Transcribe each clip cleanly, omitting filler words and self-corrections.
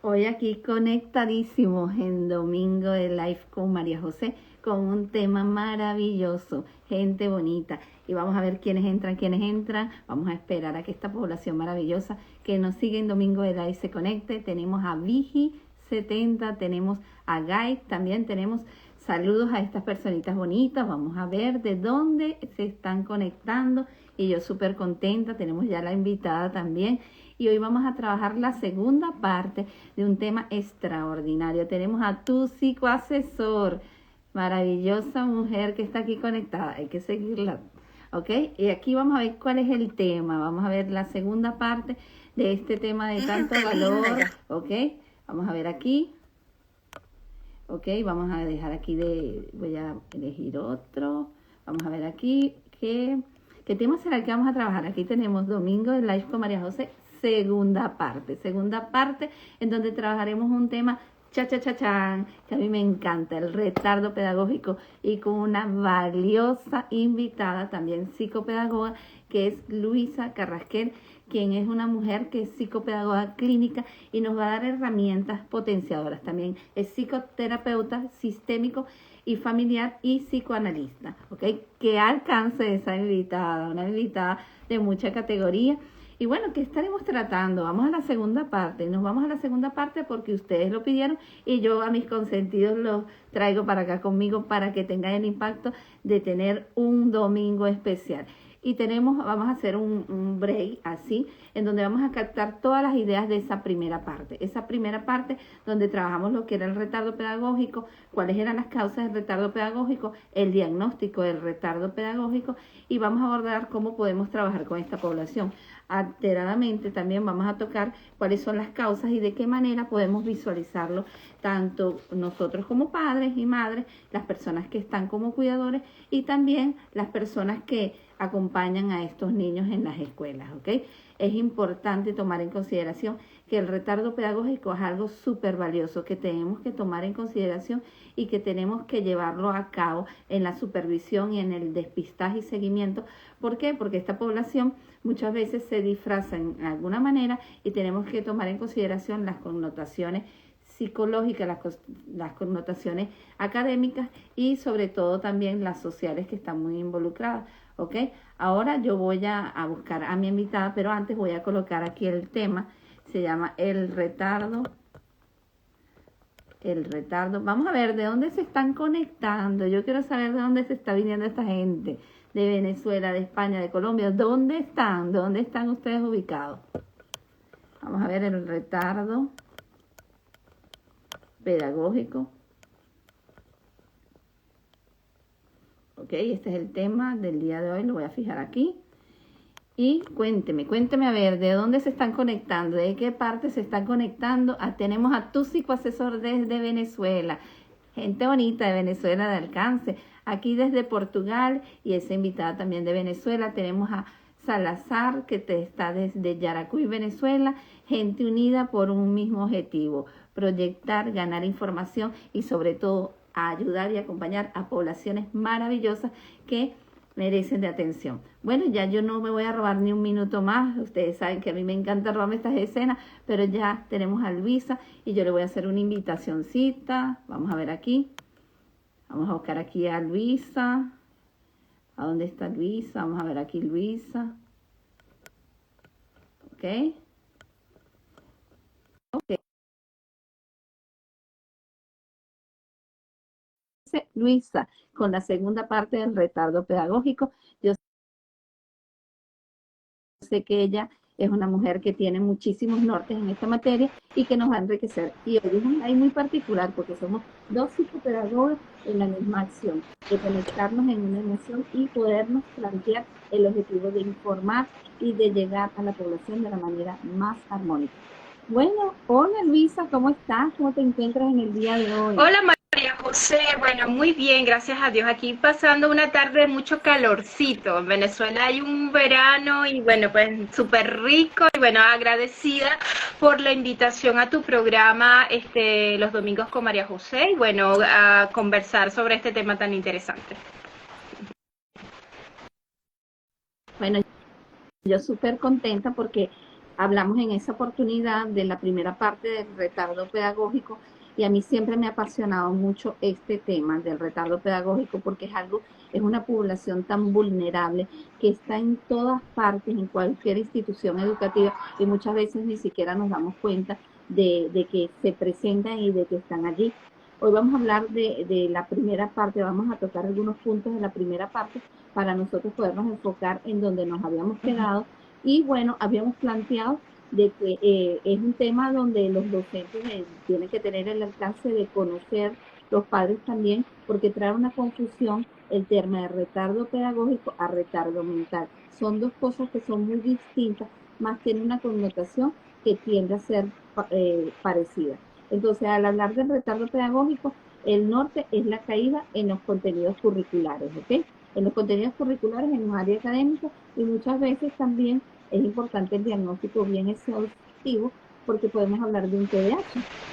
Hoy aquí conectadísimos en Domingo de Live con María José, con un tema maravilloso, gente bonita. Y vamos a ver quiénes entran. Vamos a esperar a que esta población maravillosa que nos sigue en Domingo de Live se conecte. Tenemos a Vigi70, tenemos a Guy, también tenemos saludos a estas personitas bonitas. Vamos a ver de dónde se están conectando. Y yo súper contenta, tenemos ya la invitada también. Y hoy vamos a trabajar la segunda parte de un tema extraordinario. Tenemos a tu psicoasesor, maravillosa mujer que está aquí conectada. Hay que seguirla, ¿ok? Y aquí vamos a ver cuál es el tema. Vamos a ver la segunda parte de este tema de tanto valor, ¿ok? Vamos a ver aquí. Ok, vamos a dejar aquí voy a elegir otro. Vamos a ver aquí ¿qué tema será el que vamos a trabajar? Aquí tenemos Domingo de Live con María José, segunda parte en donde trabajaremos un tema cha-cha-cha-chan, que a mí me encanta, el retardo pedagógico, y con una valiosa invitada, también psicopedagoga, que es Luisa Carrasquel, quien es una mujer que es psicopedagoga clínica y nos va a dar herramientas potenciadoras. También es psicoterapeuta sistémico y familiar y psicoanalista, ¿ok? Que alcance esa invitada, una invitada de mucha categoría. Y bueno, ¿qué estaremos tratando? Vamos a la segunda parte. Nos vamos a la segunda parte porque ustedes lo pidieron y yo a mis consentidos los traigo para acá conmigo para que tengan el impacto de tener un domingo especial. Y vamos a hacer un break así, en donde vamos a captar todas las ideas de esa primera parte. Esa primera parte donde trabajamos lo que era el retardo pedagógico, cuáles eran las causas del retardo pedagógico, el diagnóstico del retardo pedagógico, y vamos a abordar cómo podemos trabajar con esta población. Alteradamente también vamos a tocar cuáles son las causas y de qué manera podemos visualizarlo, tanto nosotros como padres y madres, las personas que están como cuidadores y también las personas que acompañan a estos niños en las escuelas, ¿ok? Es importante tomar en consideración que el retardo pedagógico es algo súper valioso que tenemos que tomar en consideración y que tenemos que llevarlo a cabo en la supervisión y en el despistaje y seguimiento. ¿Por qué? Porque esta población muchas veces se disfraza en alguna manera y tenemos que tomar en consideración las connotaciones psicológicas, las connotaciones académicas y sobre todo también las sociales que están muy involucradas, ¿ok? Ahora yo voy a buscar a mi invitada, pero antes voy a colocar aquí el tema, se llama el retardo. Vamos a ver de dónde se están conectando. Yo quiero saber de dónde se está viniendo esta gente, de Venezuela, de España, de Colombia. ¿Dónde están? ¿Dónde están ustedes ubicados? Vamos a ver el retardo pedagógico. Ok, este es el tema del día de hoy, lo voy a fijar aquí. Y cuénteme a ver, ¿de dónde se están conectando? ¿De qué parte se están conectando? Tenemos a tu psicoasesor desde Venezuela, gente bonita de Venezuela de alcance. Aquí desde Portugal y esa invitada también de Venezuela. Tenemos a Salazar, que está desde Yaracuy, Venezuela. Gente unida por un mismo objetivo, proyectar, ganar información y sobre todo a ayudar y acompañar a poblaciones maravillosas que merecen de atención. Bueno, ya yo no me voy a robar ni un minuto más. Ustedes saben que a mí me encanta robarme estas escenas, pero ya tenemos a Luisa y yo le voy a hacer una invitacioncita. Vamos a ver aquí. Vamos a buscar aquí a Luisa. ¿A dónde está Luisa? Vamos a ver aquí Luisa. Ok. Ok. Luisa, con la segunda parte del retardo pedagógico. Yo sé que ella es una mujer que tiene muchísimos nortes en esta materia y que nos va a enriquecer. Y hoy es un día muy particular porque somos dos psicopedagogas en la misma acción, de conectarnos en una emoción y podernos plantear el objetivo de informar y de llegar a la población de la manera más armónica. Bueno, hola Luisa, ¿cómo estás? ¿Cómo te encuentras en el día de hoy? Hola María José, bueno, muy bien, gracias a Dios. Aquí pasando una tarde de mucho calorcito. En Venezuela hay un verano y bueno, pues súper rico y bueno, agradecida por la invitación a tu programa los domingos con María José y bueno, a conversar sobre este tema tan interesante. Bueno, yo súper contenta porque hablamos en esa oportunidad de la primera parte del retardo pedagógico y a mí siempre me ha apasionado mucho este tema del retardo pedagógico porque es una población tan vulnerable que está en todas partes, en cualquier institución educativa y muchas veces ni siquiera nos damos cuenta de que se presentan y de que están allí. Hoy vamos a hablar de la primera parte, vamos a tocar algunos puntos de la primera parte para nosotros podernos enfocar en donde nos habíamos quedado. Y bueno, habíamos planteado de que es un tema donde los docentes tienen que tener el alcance de conocer, los padres también, porque trae una confusión el tema de retardo pedagógico a retardo mental. Son dos cosas que son muy distintas, más tiene una connotación que tiende a ser parecida. Entonces, al hablar del retardo pedagógico, el norte es la caída en los contenidos curriculares, ¿ok? En los contenidos curriculares, en los áreas académicas, y muchas veces también es importante el diagnóstico bien exhaustivo, porque podemos hablar de un TDAH.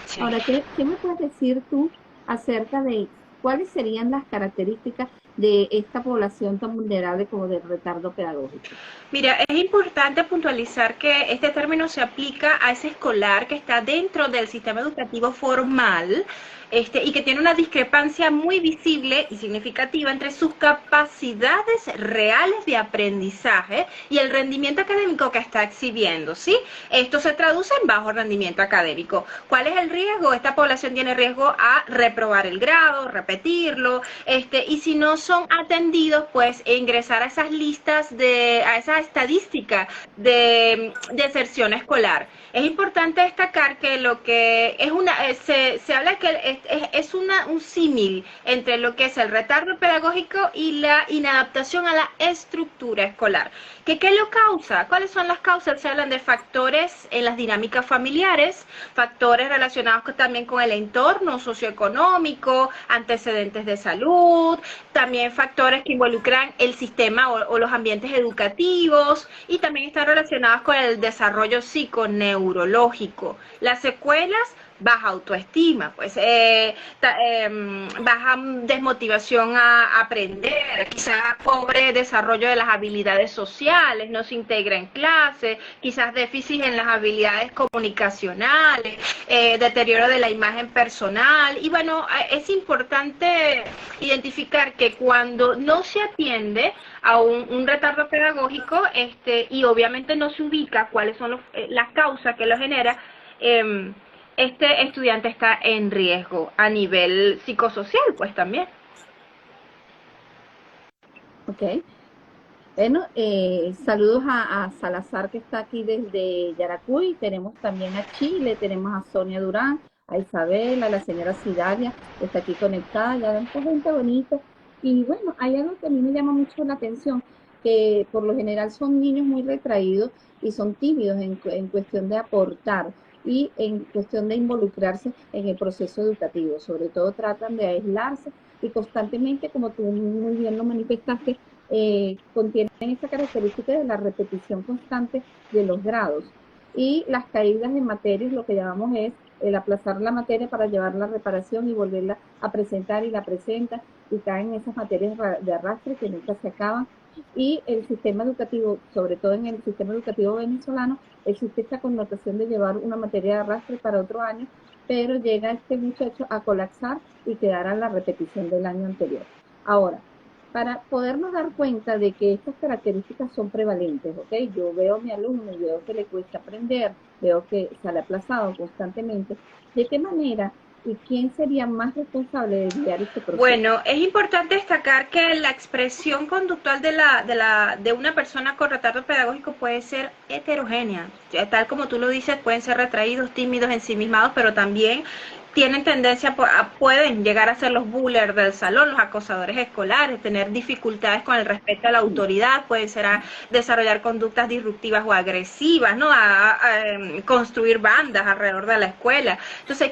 Sí. Ahora, ¿qué me puedes decir tú acerca de cuáles serían las características de esta población tan vulnerable como del retardo pedagógico? Mira, es importante puntualizar que este término se aplica a ese escolar que está dentro del sistema educativo formal y que tiene una discrepancia muy visible y significativa entre sus capacidades reales de aprendizaje y el rendimiento académico que está exhibiendo, ¿sí? Esto se traduce en bajo rendimiento académico. ¿Cuál es el riesgo? Esta población tiene riesgo a reprobar el grado, repetirlo, y si no son atendidos, pues ingresar a esas listas a esa estadística de deserción escolar. Es importante destacar que lo que es se habla que es un símil entre lo que es el retardo pedagógico y la inadaptación a la estructura escolar. ¿Qué lo causa? ¿Cuáles son las causas? Se hablan de factores en las dinámicas familiares, factores relacionados también con el entorno socioeconómico, antecedentes de salud, también factores que involucran el sistema o los ambientes educativos y también están relacionados con el desarrollo psiconeurológico. Las secuelas: baja autoestima, pues baja desmotivación a aprender, quizás pobre desarrollo de las habilidades sociales, no se integra en clase, quizás déficit en las habilidades comunicacionales, deterioro de la imagen personal. Y bueno, es importante identificar que cuando no se atiende a un retardo pedagógico y obviamente no se ubica cuáles son las causas que lo genera, este estudiante está en riesgo a nivel psicosocial, pues también. Ok. Bueno, saludos a Salazar que está aquí desde Yaracuy, tenemos también a Chile, tenemos a Sonia Durán, a Isabel, a la señora Cidalia, que está aquí conectada, ya ven gente bonita. Y bueno, hay algo que a mí me llama mucho la atención, que por lo general son niños muy retraídos y son tímidos en cuestión de aportar y en cuestión de involucrarse en el proceso educativo. Sobre todo tratan de aislarse y constantemente, como tú muy bien lo manifestaste, contienen esta característica de la repetición constante de los grados. Y las caídas en materias, lo que llamamos es el aplazar la materia para llevarla a reparación y volverla a presentar, y la presenta y caen esas materias de arrastre que nunca se acaban. Y el sistema educativo, sobre todo en el sistema educativo venezolano, existe esta connotación de llevar una materia de arrastre para otro año, pero llega este muchacho a colapsar y quedar a la repetición del año anterior. Ahora, para podernos dar cuenta de que estas características son prevalentes, ¿ok? Yo veo a mi alumno y veo que le cuesta aprender, veo que sale aplazado constantemente. ¿De qué manera y quién sería más responsable de guiar este proceso? Bueno, es importante destacar que la expresión conductual de una persona con retardo pedagógico puede ser heterogénea. Tal como tú lo dices, pueden ser retraídos, tímidos, ensimismados, pero también tienen tendencia pueden llegar a ser los bullies del salón, los acosadores escolares, tener dificultades con el respeto a la autoridad, pueden ser a desarrollar conductas disruptivas o agresivas, ¿no? A construir bandas alrededor de la escuela. Entonces,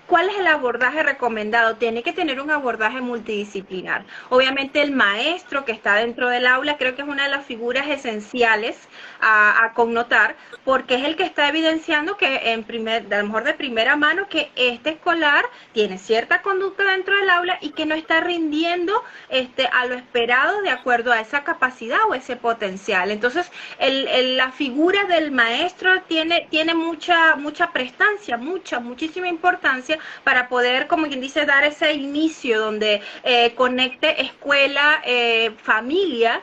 ¿cuál es el abordaje recomendado? Tiene que tener un abordaje multidisciplinar. Obviamente el maestro que está dentro del aula creo que es una de las figuras esenciales a connotar, porque es el que está evidenciando que a lo mejor de primera mano que este escolar, tiene cierta conducta dentro del aula y que no está rindiendo a lo esperado de acuerdo a esa capacidad o ese potencial. Entonces, la figura del maestro tiene mucha prestancia, muchísima importancia para poder, como quien dice, dar ese inicio donde conecte escuela, familia,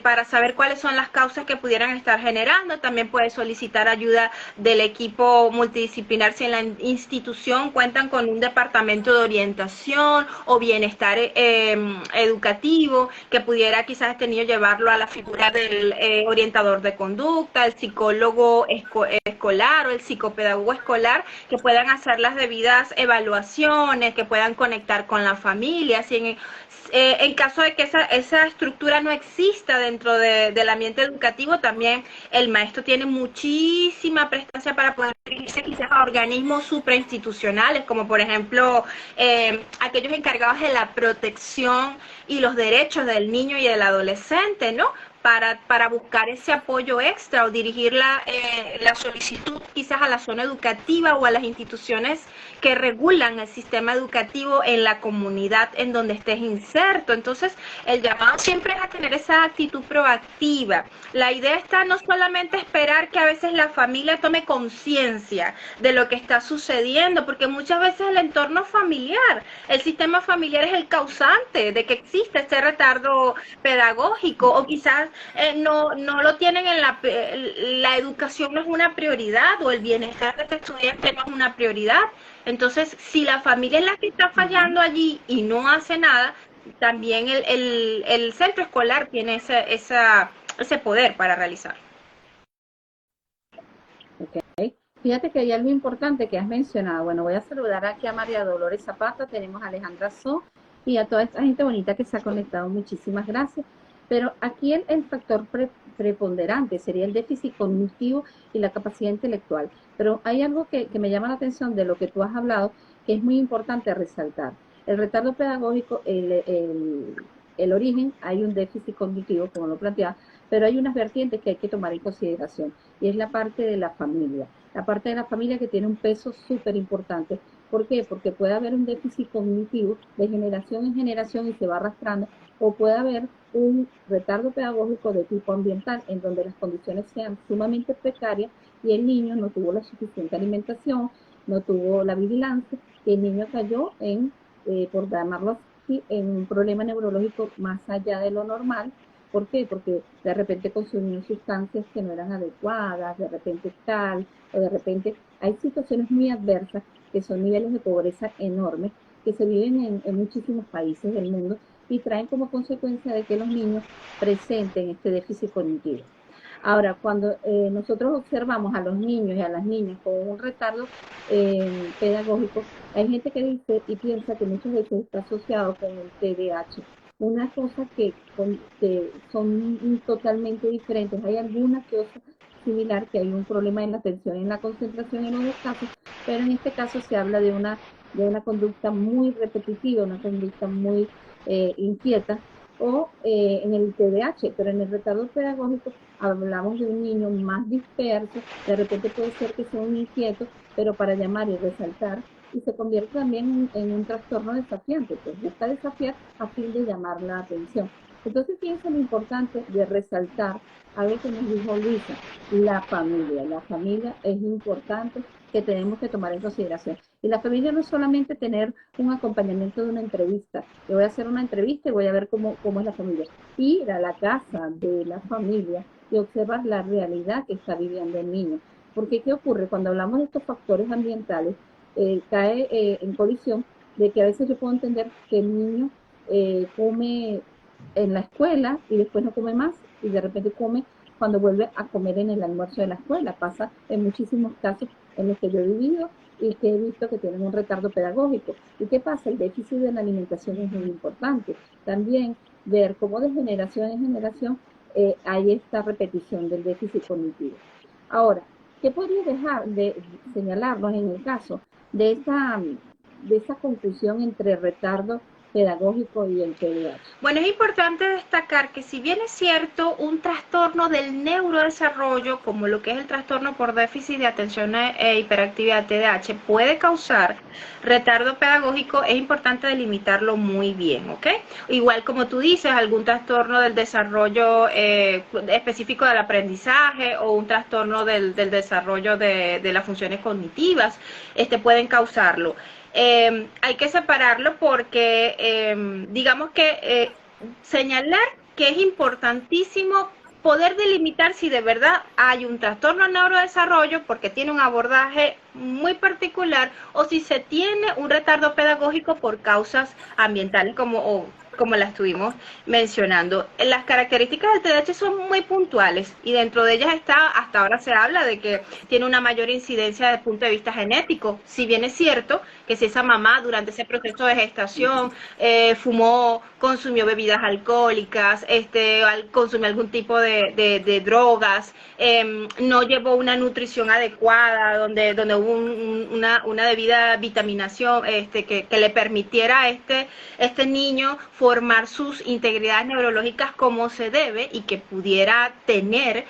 para saber cuáles son las causas que pudieran estar generando. También puede solicitar ayuda del equipo multidisciplinar si en la institución cuentan con un departamento de orientación o bienestar educativo, que pudiera quizás este niño llevarlo a la figura del orientador de conducta, el psicólogo escolar o el psicopedagogo escolar, que puedan hacer las debidas evaluaciones, que puedan conectar con la familia. Si en caso de que esa estructura no exista dentro del ambiente educativo, también el maestro tiene muchísima prestancia para poder dirigirse quizás a organismos suprainstitucionales, como por ejemplo aquellos encargados de la protección y los derechos del niño y del adolescente, ¿no? Para buscar ese apoyo extra o dirigir la solicitud quizás a la zona educativa o a las instituciones que regulan el sistema educativo en la comunidad en donde estés inserto. Entonces, el llamado siempre es a tener esa actitud proactiva. La idea está no solamente esperar que a veces la familia tome conciencia de lo que está sucediendo, porque muchas veces el entorno familiar, el sistema familiar es el causante de que existe este retardo pedagógico, o quizás no lo tienen en la educación no es una prioridad, o el bienestar de este estudiante no es una prioridad. Entonces, si la familia es la que está fallando allí y no hace nada, también el centro escolar tiene ese poder para realizar. Okay. Fíjate que hay algo importante que has mencionado. Bueno, voy a saludar aquí a María Dolores Zapata, tenemos a Alejandra So y a toda esta gente bonita que se ha conectado. Muchísimas gracias. Pero aquí el factor preponderante sería el déficit cognitivo y la capacidad intelectual. Pero hay algo que me llama la atención de lo que tú has hablado, que es muy importante resaltar. El retardo pedagógico, el origen, hay un déficit cognitivo, como lo planteaba, pero hay unas vertientes que hay que tomar en consideración, y es la parte de la familia. La parte de la familia que tiene un peso súper importante. ¿Por qué? Porque puede haber un déficit cognitivo de generación en generación y se va arrastrando, o puede haber un retardo pedagógico de tipo ambiental, en donde las condiciones sean sumamente precarias y el niño no tuvo la suficiente alimentación, no tuvo la vigilancia, y el niño cayó en, por llamarlo así, en un problema neurológico más allá de lo normal. ¿Por qué? Porque de repente consumió sustancias que no eran adecuadas, de repente tal, o de repente hay situaciones muy adversas que son niveles de pobreza enormes que se viven en muchísimos países del mundo y traen como consecuencia de que los niños presenten este déficit cognitivo. Ahora, cuando nosotros observamos a los niños y a las niñas con un retardo pedagógico, hay gente que dice y piensa que muchas veces está asociado con el TDAH. Una cosa que son totalmente diferentes. Hay alguna que otra similar, que hay un problema en la atención y en la concentración en unos casos, pero en este caso se habla de una conducta muy repetitiva, una conducta muy inquieta, o en el TDAH, pero en el retardo pedagógico hablamos de un niño más disperso, de repente puede ser que sea un inquieto, pero para llamar y resaltar, y se convierte también en un trastorno desafiante, pues busca desafiar a fin de llamar la atención. Entonces fíjense lo importante de resaltar algo que nos dijo Luisa, la familia. La familia es importante, que tenemos que tomar en consideración. Y la familia no es solamente tener un acompañamiento de una entrevista. Yo voy a hacer una entrevista y voy a ver cómo es la familia. Ir a la casa de la familia y observar la realidad que está viviendo el niño. Porque ¿qué ocurre? Cuando hablamos de estos factores ambientales, cae en colisión de que a veces yo puedo entender que el niño come en la escuela y después no come más, y de repente come cuando vuelve a comer en el almuerzo de la escuela. Pasa en muchísimos casos en los que yo he vivido y que he visto que tienen un retardo pedagógico. ¿Y qué pasa? El déficit de la alimentación es muy importante. También ver cómo de generación en generación hay esta repetición del déficit cognitivo. Ahora, ¿qué podría dejar de señalarnos en el caso de esa confusión entre retardo pedagógico y el TDAH? Bueno, es importante destacar que si bien es cierto, un trastorno del neurodesarrollo, como lo que es el trastorno por déficit de atención e hiperactividad TDAH, puede causar retardo pedagógico, es importante delimitarlo muy bien, ¿ok? Igual como tú dices, algún trastorno del desarrollo específico del aprendizaje o un trastorno del desarrollo de las funciones cognitivas, pueden causarlo. Hay que separarlo porque digamos que señalar que es importantísimo poder delimitar si de verdad hay un trastorno al neurodesarrollo porque tiene un abordaje muy particular o si se tiene un retardo pedagógico por causas ambientales como la estuvimos mencionando. Las características del TDAH son muy puntuales y dentro de ellas hasta ahora se habla de que tiene una mayor incidencia desde el punto de vista genético. Si bien es cierto que si esa mamá durante ese proceso de gestación fumó, consumió bebidas alcohólicas, consumió algún tipo de drogas, no llevó una nutrición adecuada, donde hubo una debida vitaminación que le permitiera a este niño formar sus integridades neurológicas como se debe y que pudiera tener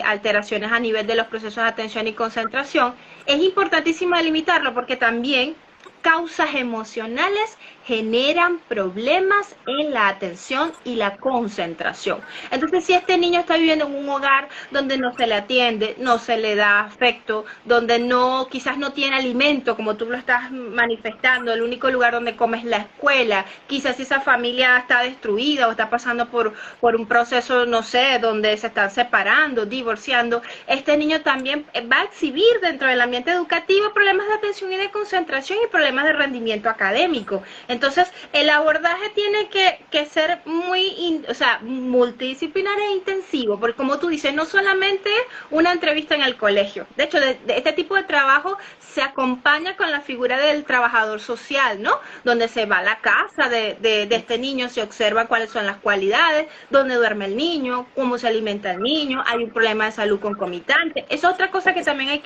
alteraciones a nivel de los procesos de atención y concentración, es importantísimo delimitarlo porque también causas emocionales generan problemas en la atención y la concentración. Entonces, si este niño está viviendo en un hogar donde no se le atiende, no se le da afecto, donde quizás no tiene alimento, como tú lo estás manifestando, el único lugar donde come es la escuela, quizás esa familia está destruida o está pasando por un proceso, no sé, donde se están separando, divorciando, este niño también va a exhibir dentro del ambiente educativo problemas de atención y de concentración y problemas de rendimiento académico. Entonces, el abordaje tiene que ser multidisciplinar e intensivo, porque como tú dices, no solamente una entrevista en el colegio. De hecho, de este tipo de trabajo se acompaña con la figura del trabajador social, ¿no? Donde se va a la casa de este niño, se observa cuáles son las cualidades, dónde duerme el niño, cómo se alimenta el niño, hay un problema de salud concomitante. Es otra cosa que también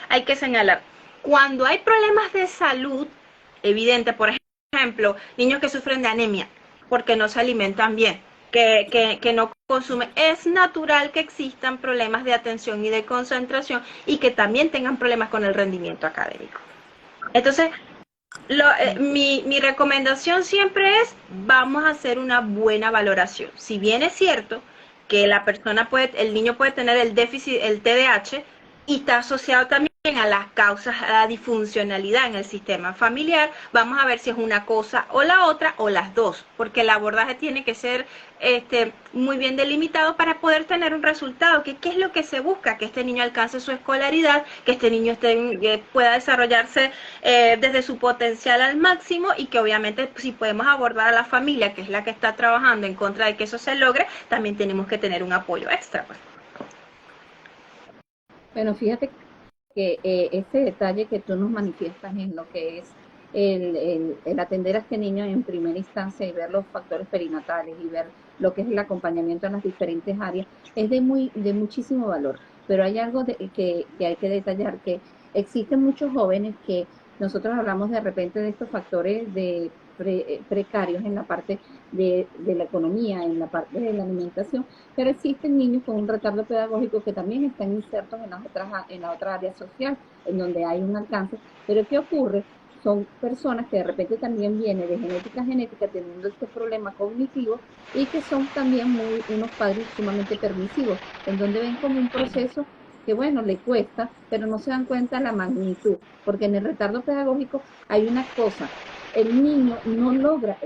hay que señalar. Cuando hay problemas de salud evidente, por ejemplo, niños que sufren de anemia porque no se alimentan bien, que no consumen, es natural que existan problemas de atención y de concentración y que también tengan problemas con el rendimiento académico. Entonces, mi recomendación siempre es, vamos a hacer una buena valoración. Si bien es cierto que el niño puede tener el déficit, el TDAH, y está asociado también a las causas, a la disfuncionalidad en el sistema familiar, vamos a ver si es una cosa o la otra o las dos, porque el abordaje tiene que ser muy bien delimitado para poder tener un resultado, ¿qué es lo que se busca? Que este niño alcance su escolaridad, que este niño pueda desarrollarse desde su potencial al máximo y que obviamente si podemos abordar a la familia, que es la que está trabajando en contra de que eso se logre, también tenemos que tener un apoyo extra, pues. Bueno, fíjate que ese detalle que tú nos manifiestas en lo que es el atender a este niño en primera instancia y ver los factores perinatales y ver lo que es el acompañamiento en las diferentes áreas, es de muchísimo valor. Pero hay algo que hay que detallar, que existen muchos jóvenes que nosotros hablamos de repente de estos factores precarios en la parte de la economía, en la parte de la alimentación, pero existen niños con un retardo pedagógico que también están insertos en la otra área social, en donde hay un alcance. Pero ¿qué ocurre? Son personas que de repente también vienen de genética teniendo este problema cognitivo y que son también unos padres sumamente permisivos, en donde ven como un proceso que bueno, le cuesta, pero no se dan cuenta de la magnitud, porque en el retardo pedagógico hay una cosa, el niño no logra,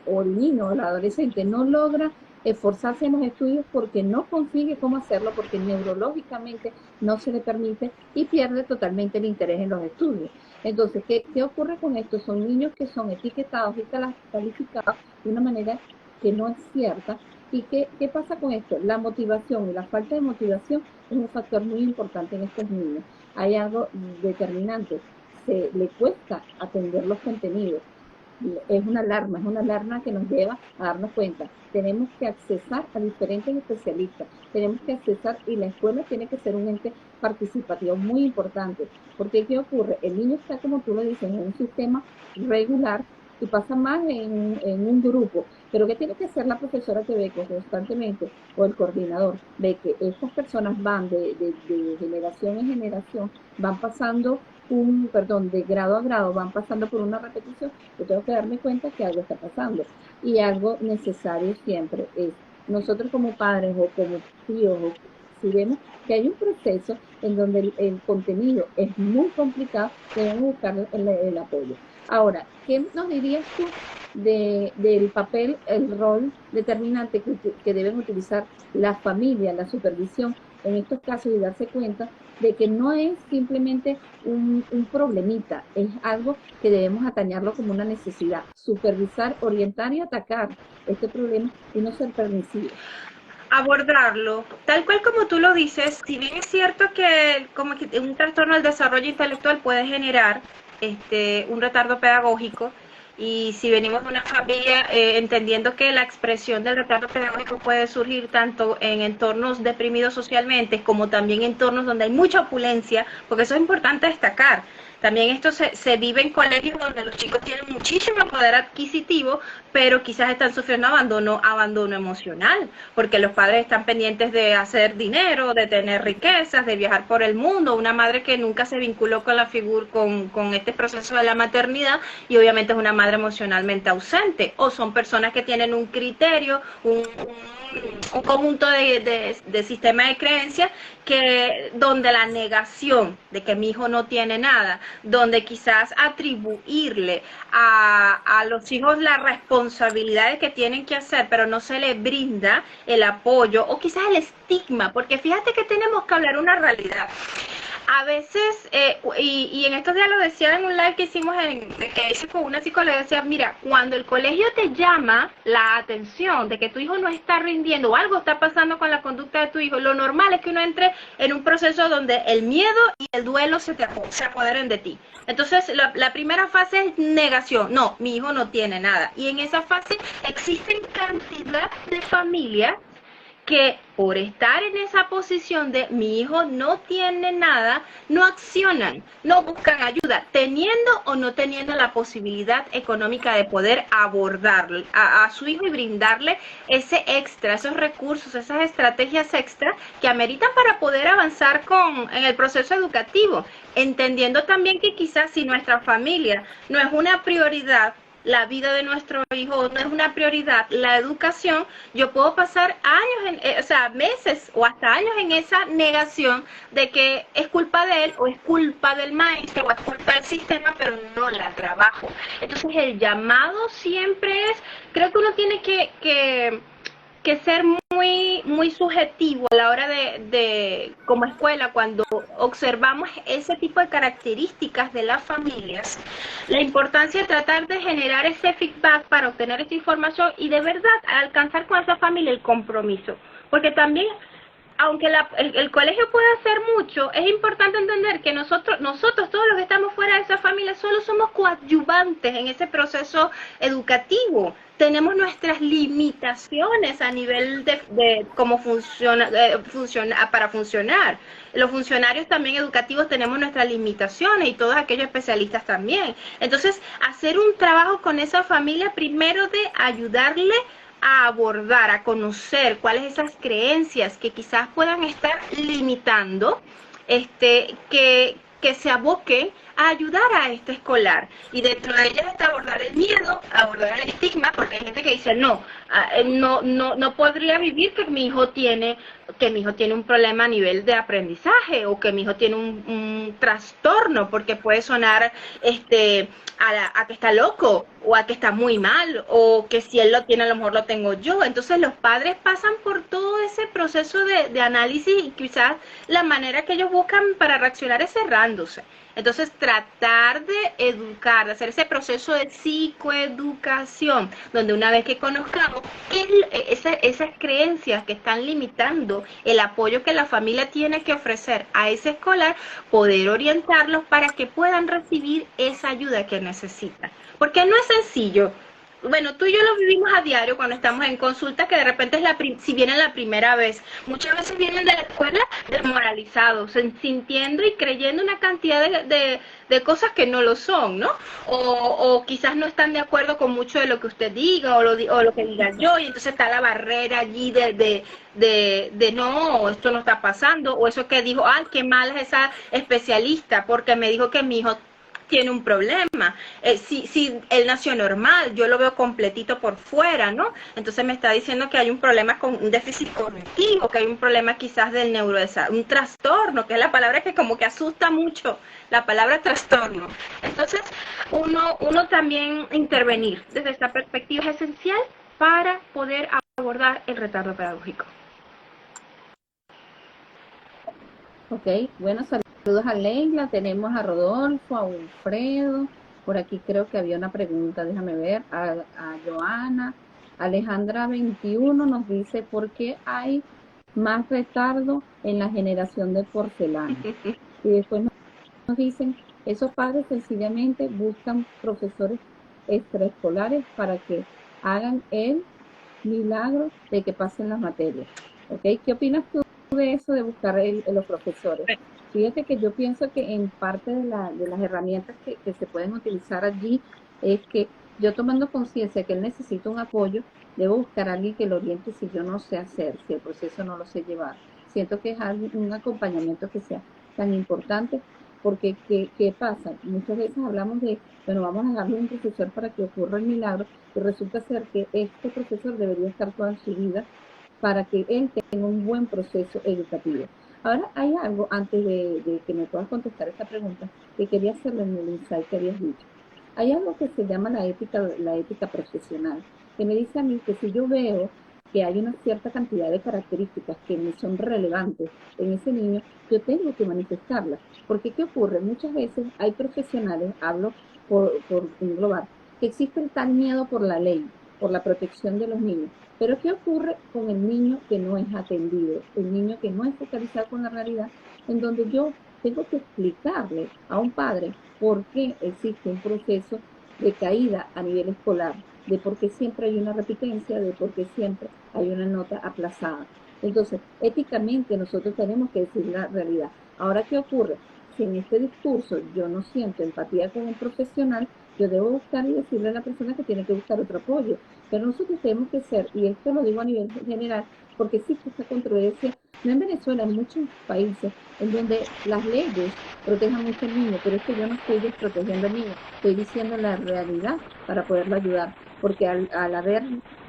o el niño o el adolescente no logra esforzarse en los estudios porque no consigue cómo hacerlo, porque neurológicamente no se le permite y pierde totalmente el interés en los estudios. Entonces, ¿qué ocurre con esto? Son niños que son etiquetados y calificados de una manera que no es cierta. ¿Y qué pasa con esto? La motivación y la falta de motivación es un factor muy importante en estos niños. Hay algo determinante, se le cuesta atender los contenidos. Es una alarma que nos lleva a darnos cuenta. Tenemos que accesar a diferentes especialistas, tenemos que accesar, y la escuela tiene que ser un ente participativo muy importante, porque ¿qué ocurre? El niño está, como tú lo dices, en un sistema regular, y pasa más en un grupo. Pero ¿qué tiene que hacer la profesora que ve que constantemente, o el coordinador, ve que estas personas van de generación en generación, van pasando de grado a grado, van pasando por una repetición? Yo tengo que darme cuenta que algo está pasando. Y algo necesario siempre es, nosotros como padres o como tíos, o si vemos que hay un proceso en donde el contenido es muy complicado, debemos buscar el apoyo. Ahora, ¿qué nos dirías tú del papel, el rol determinante que deben utilizar la familia, la supervisión en estos casos, y darse cuenta de que no es simplemente un problemita, es algo que debemos atañarlo como una necesidad, supervisar, orientar y atacar este problema y no ser permisivos? Abordarlo, tal cual como tú lo dices, si bien es cierto que como que un trastorno del desarrollo intelectual puede generar un retardo pedagógico, y si venimos de una familia entendiendo que la expresión del retardo pedagógico puede surgir tanto en entornos deprimidos socialmente como también en entornos donde hay mucha opulencia, porque eso es importante destacar. También esto se vive en colegios donde los chicos tienen muchísimo poder adquisitivo, pero quizás están sufriendo abandono emocional, porque los padres están pendientes de hacer dinero, de tener riquezas, de viajar por el mundo. Una madre que nunca se vinculó con la figura, con este proceso de la maternidad, y obviamente es una madre emocionalmente ausente, o son personas que tienen un criterio, un conjunto de sistema de creencias donde la negación de que mi hijo no tiene nada, donde quizás atribuirle a los hijos las responsabilidades que tienen que hacer, pero no se les brinda el apoyo o quizás el estigma, porque fíjate que tenemos que hablar una realidad. A veces, y en estos días lo decía en un live que hicimos, que hice con una psicóloga, decía, mira, cuando el colegio te llama la atención de que tu hijo no está rindiendo o algo está pasando con la conducta de tu hijo, lo normal es que uno entre en un proceso donde el miedo y el duelo se apoderen de ti. Entonces, la primera fase es negación. No, mi hijo no tiene nada. Y en esa fase existen cantidad de familias que por estar en esa posición de mi hijo no tiene nada, no accionan, no buscan ayuda, teniendo o no teniendo la posibilidad económica de poder abordar a su hijo y brindarle ese extra, esos recursos, esas estrategias extra que ameritan para poder avanzar en el proceso educativo, entendiendo también que quizás si nuestra familia no es una prioridad, la vida de nuestro hijo no es una prioridad, la educación, yo puedo pasar años, meses o hasta años en esa negación de que es culpa de él o es culpa del maestro o es culpa del sistema, pero no la trabajo. Entonces el llamado siempre es, creo que uno tiene que ser muy subjetivo a la hora de como escuela, cuando observamos ese tipo de características de las familias, la importancia de tratar de generar ese feedback para obtener esa información y de verdad alcanzar con esa familia el compromiso, porque también aunque el colegio puede hacer mucho, es importante entender que nosotros todos los que estamos fuera de esa familia, solo somos coadyuvantes en ese proceso educativo. Tenemos nuestras limitaciones a nivel de cómo funciona para funcionar. Los funcionarios también educativos tenemos nuestras limitaciones y todos aquellos especialistas también. Entonces, hacer un trabajo con esa familia, primero de ayudarle a abordar, a conocer cuáles esas creencias que quizás puedan estar limitando, que se aboquen a ayudar a este escolar. Y dentro de ellas está abordar el miedo, abordar el estigma, porque hay gente que dice, no podría vivir que mi hijo tiene un problema a nivel de aprendizaje, o que mi hijo tiene un trastorno, porque puede sonar a que está loco, o a que está muy mal, o que si él lo tiene a lo mejor lo tengo yo. Entonces los padres pasan por todo ese proceso de análisis, y quizás la manera que ellos buscan para reaccionar es cerrándose. Entonces tratar de educar, de hacer ese proceso de psicoeducación, donde una vez que conozcamos esas creencias que están limitando el apoyo que la familia tiene que ofrecer a ese escolar, poder orientarlos para que puedan recibir esa ayuda que necesitan. Porque no es sencillo. bueno, tú y yo lo vivimos a diario cuando estamos en consulta, que de repente es si vienen la primera vez. Muchas veces vienen de la escuela desmoralizados, sintiendo y creyendo una cantidad de cosas que no lo son, ¿no? O quizás no están de acuerdo con mucho de lo que usted diga o lo que diga yo, y entonces está la barrera allí de no, esto no está pasando, o eso que dijo, ay, qué mala es esa especialista, porque me dijo que mi hijo tiene un problema. Si él nació normal, yo lo veo completito por fuera, ¿no? Entonces me está diciendo que hay un problema con un déficit cognitivo, que hay un problema quizás del neurodesarrollo, un trastorno, que es la palabra que como que asusta mucho, la palabra trastorno. Entonces, uno también intervenir desde esta perspectiva es esencial para poder abordar el retardo pedagógico. Ok, bueno, saludos a Leila, tenemos a Rodolfo, a Wilfredo, por aquí creo que había una pregunta, déjame ver, a Joana, Alejandra 21 nos dice, ¿por qué hay más retardo en la generación de porcelana? Y después nos dicen, esos padres sencillamente buscan profesores extraescolares para que hagan el milagro de que pasen las materias. ¿Ok? ¿Qué opinas tú de eso de buscar los profesores? Fíjate que yo pienso que en parte de las herramientas que se pueden utilizar allí es que yo tomando conciencia que él necesita un apoyo, debo buscar a alguien que lo oriente si yo no sé hacer, si el proceso no lo sé llevar. Siento que es un acompañamiento que sea tan importante porque ¿qué pasa? Muchas veces hablamos de, bueno, vamos a darle un profesor para que ocurra el milagro, y resulta ser que este profesor debería estar toda su vida para que él tenga un buen proceso educativo. Ahora, hay algo, antes de que me puedas contestar esta pregunta, que quería hacerle en el insight que habías dicho. Hay algo que se llama la ética profesional, que me dice a mí que si yo veo que hay una cierta cantidad de características que me son relevantes en ese niño, yo tengo que manifestarlas. Porque ¿qué ocurre? Muchas veces hay profesionales, hablo por englobar, que existe el tal miedo por la ley, por la protección de los niños. Pero ¿qué ocurre con el niño que no es atendido? El niño que no es focalizado con la realidad, en donde yo tengo que explicarle a un padre por qué existe un proceso de caída a nivel escolar, de por qué siempre hay una repitencia, de por qué siempre hay una nota aplazada. Entonces, éticamente nosotros tenemos que decir la realidad. Ahora, ¿qué ocurre? Si en este discurso yo no siento empatía con un profesional, yo debo buscar y decirle a la persona que tiene que buscar otro apoyo. Pero nosotros tenemos que ser, y esto lo digo a nivel general, porque existe esta controversia, no en Venezuela, en muchos países, en donde las leyes protejan mucho al niño, pero es que yo no estoy desprotegiendo al niño, estoy diciendo la realidad para poderlo ayudar, porque al haber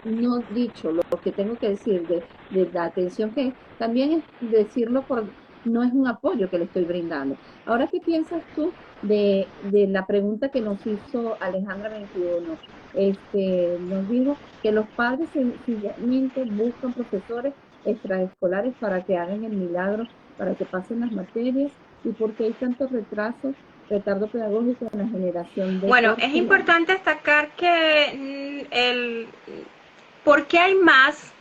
no dicho lo que tengo que decir de la atención que es, también es decirlo por, no es un apoyo que le estoy brindando. Ahora, ¿qué piensas tú de la pregunta que nos hizo Alejandra 21? Nos dijo que los padres sencillamente buscan profesores extraescolares para que hagan el milagro, para que pasen las materias, y porque hay tantos retardo pedagógico en la generación de... Bueno, es importante destacar que ¿por qué hay más?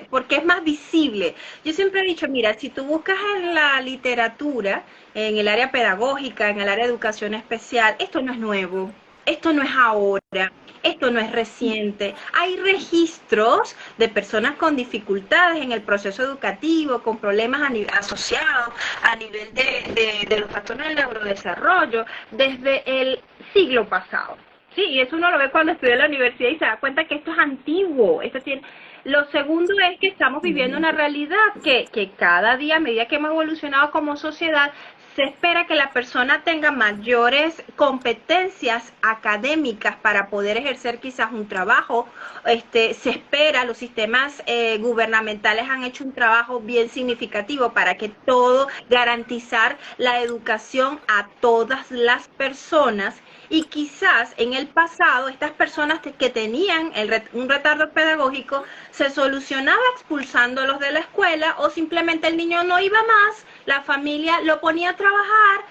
Porque es más visible. Yo siempre he dicho, mira, si tú buscas en la literatura, en el área pedagógica, en el área de educación especial, esto no es nuevo, esto no es ahora, esto no es reciente. Hay registros de personas con dificultades en el proceso educativo, con problemas asociados a nivel de los trastornos del neurodesarrollo, desde el siglo pasado. Sí, y eso uno lo ve cuando estudia en la universidad y se da cuenta que esto es antiguo. Esto tiene... Lo segundo es que estamos viviendo una realidad que cada día, a medida que hemos evolucionado como sociedad, se espera que la persona tenga mayores competencias académicas para poder ejercer quizás un trabajo. Se espera, los sistemas gubernamentales han hecho un trabajo bien significativo para que todo, garantizar la educación a todas las personas. Y quizás en el pasado estas personas que tenían un retardo pedagógico se solucionaba expulsándolos de la escuela, o simplemente el niño no iba más, la familia lo ponía a trabajar,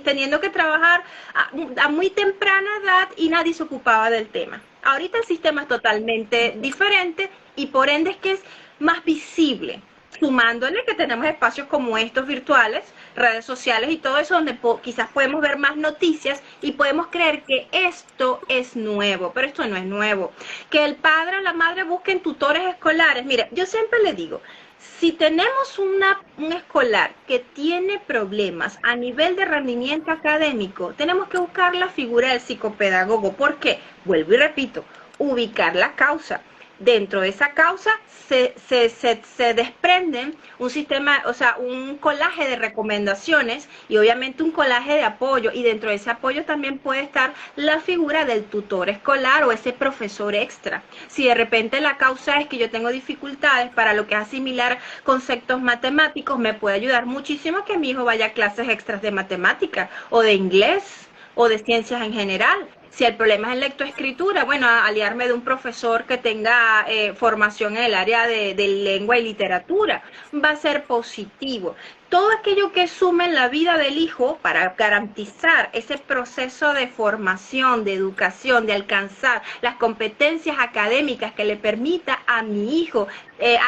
teniendo que trabajar a muy temprana edad, y nadie se ocupaba del tema. Ahorita el sistema es totalmente diferente y por ende es que es más visible. sumándole que tenemos espacios como estos virtuales, redes sociales y todo eso, donde quizás podemos ver más noticias y podemos creer que esto es nuevo, pero esto no es nuevo. Que el padre o la madre busquen tutores escolares. Mira, yo siempre le digo, si tenemos un escolar que tiene problemas a nivel de rendimiento académico, tenemos que buscar la figura del psicopedagogo. ¿Por qué? Vuelvo y repito, ubicar la causa. Dentro de esa causa se desprenden un sistema, o sea, un colaje de recomendaciones y obviamente un colaje de apoyo, y dentro de ese apoyo también puede estar la figura del tutor escolar o ese profesor extra. Si de repente la causa es que yo tengo dificultades para lo que es asimilar conceptos matemáticos, me puede ayudar muchísimo que mi hijo vaya a clases extras de matemática o de inglés o de ciencias en general. Si el problema es en lectoescritura, bueno, aliarme de un profesor que tenga formación en el área de lengua y literatura, va a ser positivo. Todo aquello que sume en la vida del hijo para garantizar ese proceso de formación, de educación, de alcanzar las competencias académicas que le permita a mi hijo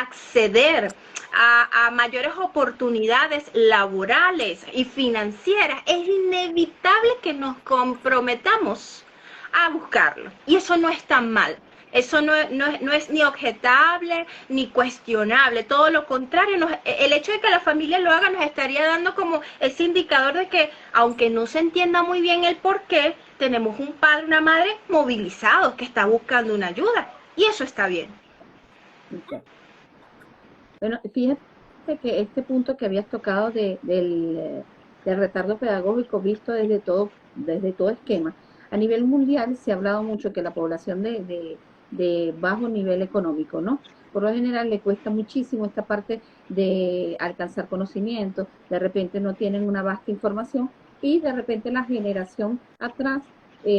acceder a mayores oportunidades laborales y financieras, es inevitable que nos comprometamos a buscarlo. Y eso no es tan mal. Eso no es ni objetable ni cuestionable. Todo lo contrario, el hecho de que la familia lo haga nos estaría dando como ese indicador de que, aunque no se entienda muy bien el por qué, tenemos un padre, una madre movilizados que está buscando una ayuda. Y eso está bien. Okay. Bueno, fíjate que este punto que habías tocado del retardo pedagógico visto desde todo esquema, a nivel mundial se ha hablado mucho que la población de bajo nivel económico, ¿no? Por lo general le cuesta muchísimo esta parte de alcanzar conocimiento, de repente no tienen una vasta información y de repente la generación atrás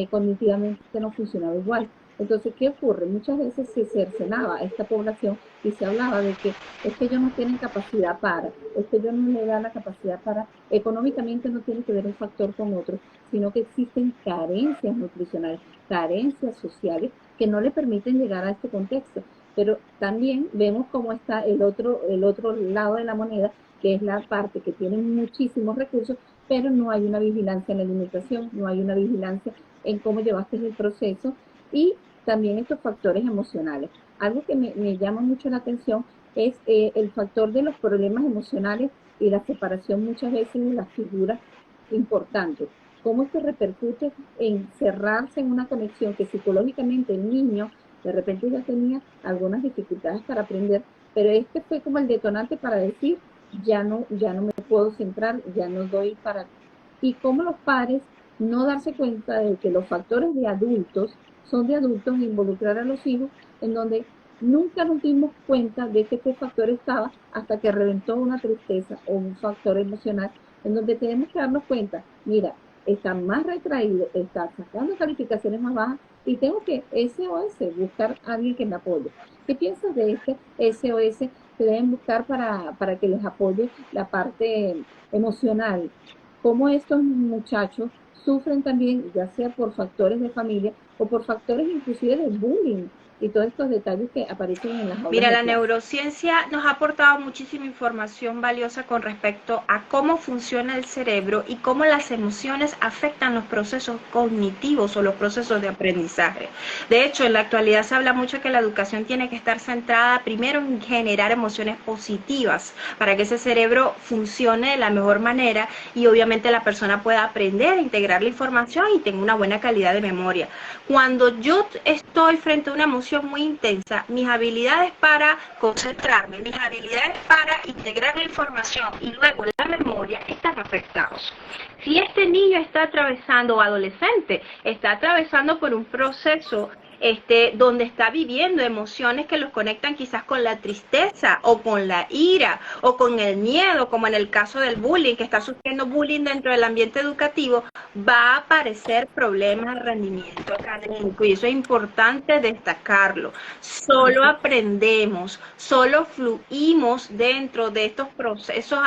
cognitivamente no funcionaba igual. Entonces, ¿qué ocurre? Muchas veces se cercenaba a esta población y se hablaba de que es que ellos no tienen capacidad para, es que ellos no le dan la capacidad para, económicamente no tiene que ver un factor con otro, sino que existen carencias nutricionales, carencias sociales que no le permiten llegar a este contexto. Pero también vemos cómo está el otro lado de la moneda, que es la parte que tiene muchísimos recursos, pero no hay una vigilancia en la alimentación, no hay una vigilancia en cómo llevaste el proceso y también estos factores emocionales. Algo que me llama mucho la atención es el factor de los problemas emocionales y la separación muchas veces de las figuras importantes. Cómo esto repercute en cerrarse en una conexión que psicológicamente el niño de repente ya tenía algunas dificultades para aprender, pero este fue como el detonante para decir, ya no me puedo centrar, ya no doy para... Y cómo los padres no darse cuenta de que los factores de adultos son de adultos, involucrar a los hijos, en donde nunca nos dimos cuenta de que este factor estaba hasta que reventó una tristeza o un factor emocional, en donde tenemos que darnos cuenta, mira, está más retraído, está sacando calificaciones más bajas y tengo que SOS, buscar a alguien que me apoye. ¿Qué piensas de este SOS que deben buscar para que les apoye la parte emocional? ¿Cómo estos muchachos sufren también, ya sea por factores de familia o por factores inclusive de bullying y todos estos detalles que aparecen en las aulas? Mira, la neurociencia nos ha aportado muchísima información valiosa con respecto a cómo funciona el cerebro y cómo las emociones afectan los procesos cognitivos o los procesos de aprendizaje. De hecho, en la actualidad se habla mucho que la educación tiene que estar centrada primero en generar emociones positivas para que ese cerebro funcione de la mejor manera y obviamente la persona pueda aprender a integrar la información y tenga una buena calidad de memoria. Cuando yo estoy frente a una emoción muy intensa, mis habilidades para concentrarme, mis habilidades para integrar la información y luego la memoria están afectados. Si este niño está atravesando, o adolescente, está atravesando por un proceso donde está viviendo emociones que los conectan quizás con la tristeza o con la ira o con el miedo, como en el caso del bullying, que está sufriendo bullying dentro del ambiente educativo, va a aparecer problemas de rendimiento académico y eso es importante destacarlo. Solo aprendemos, solo fluimos dentro de estos procesos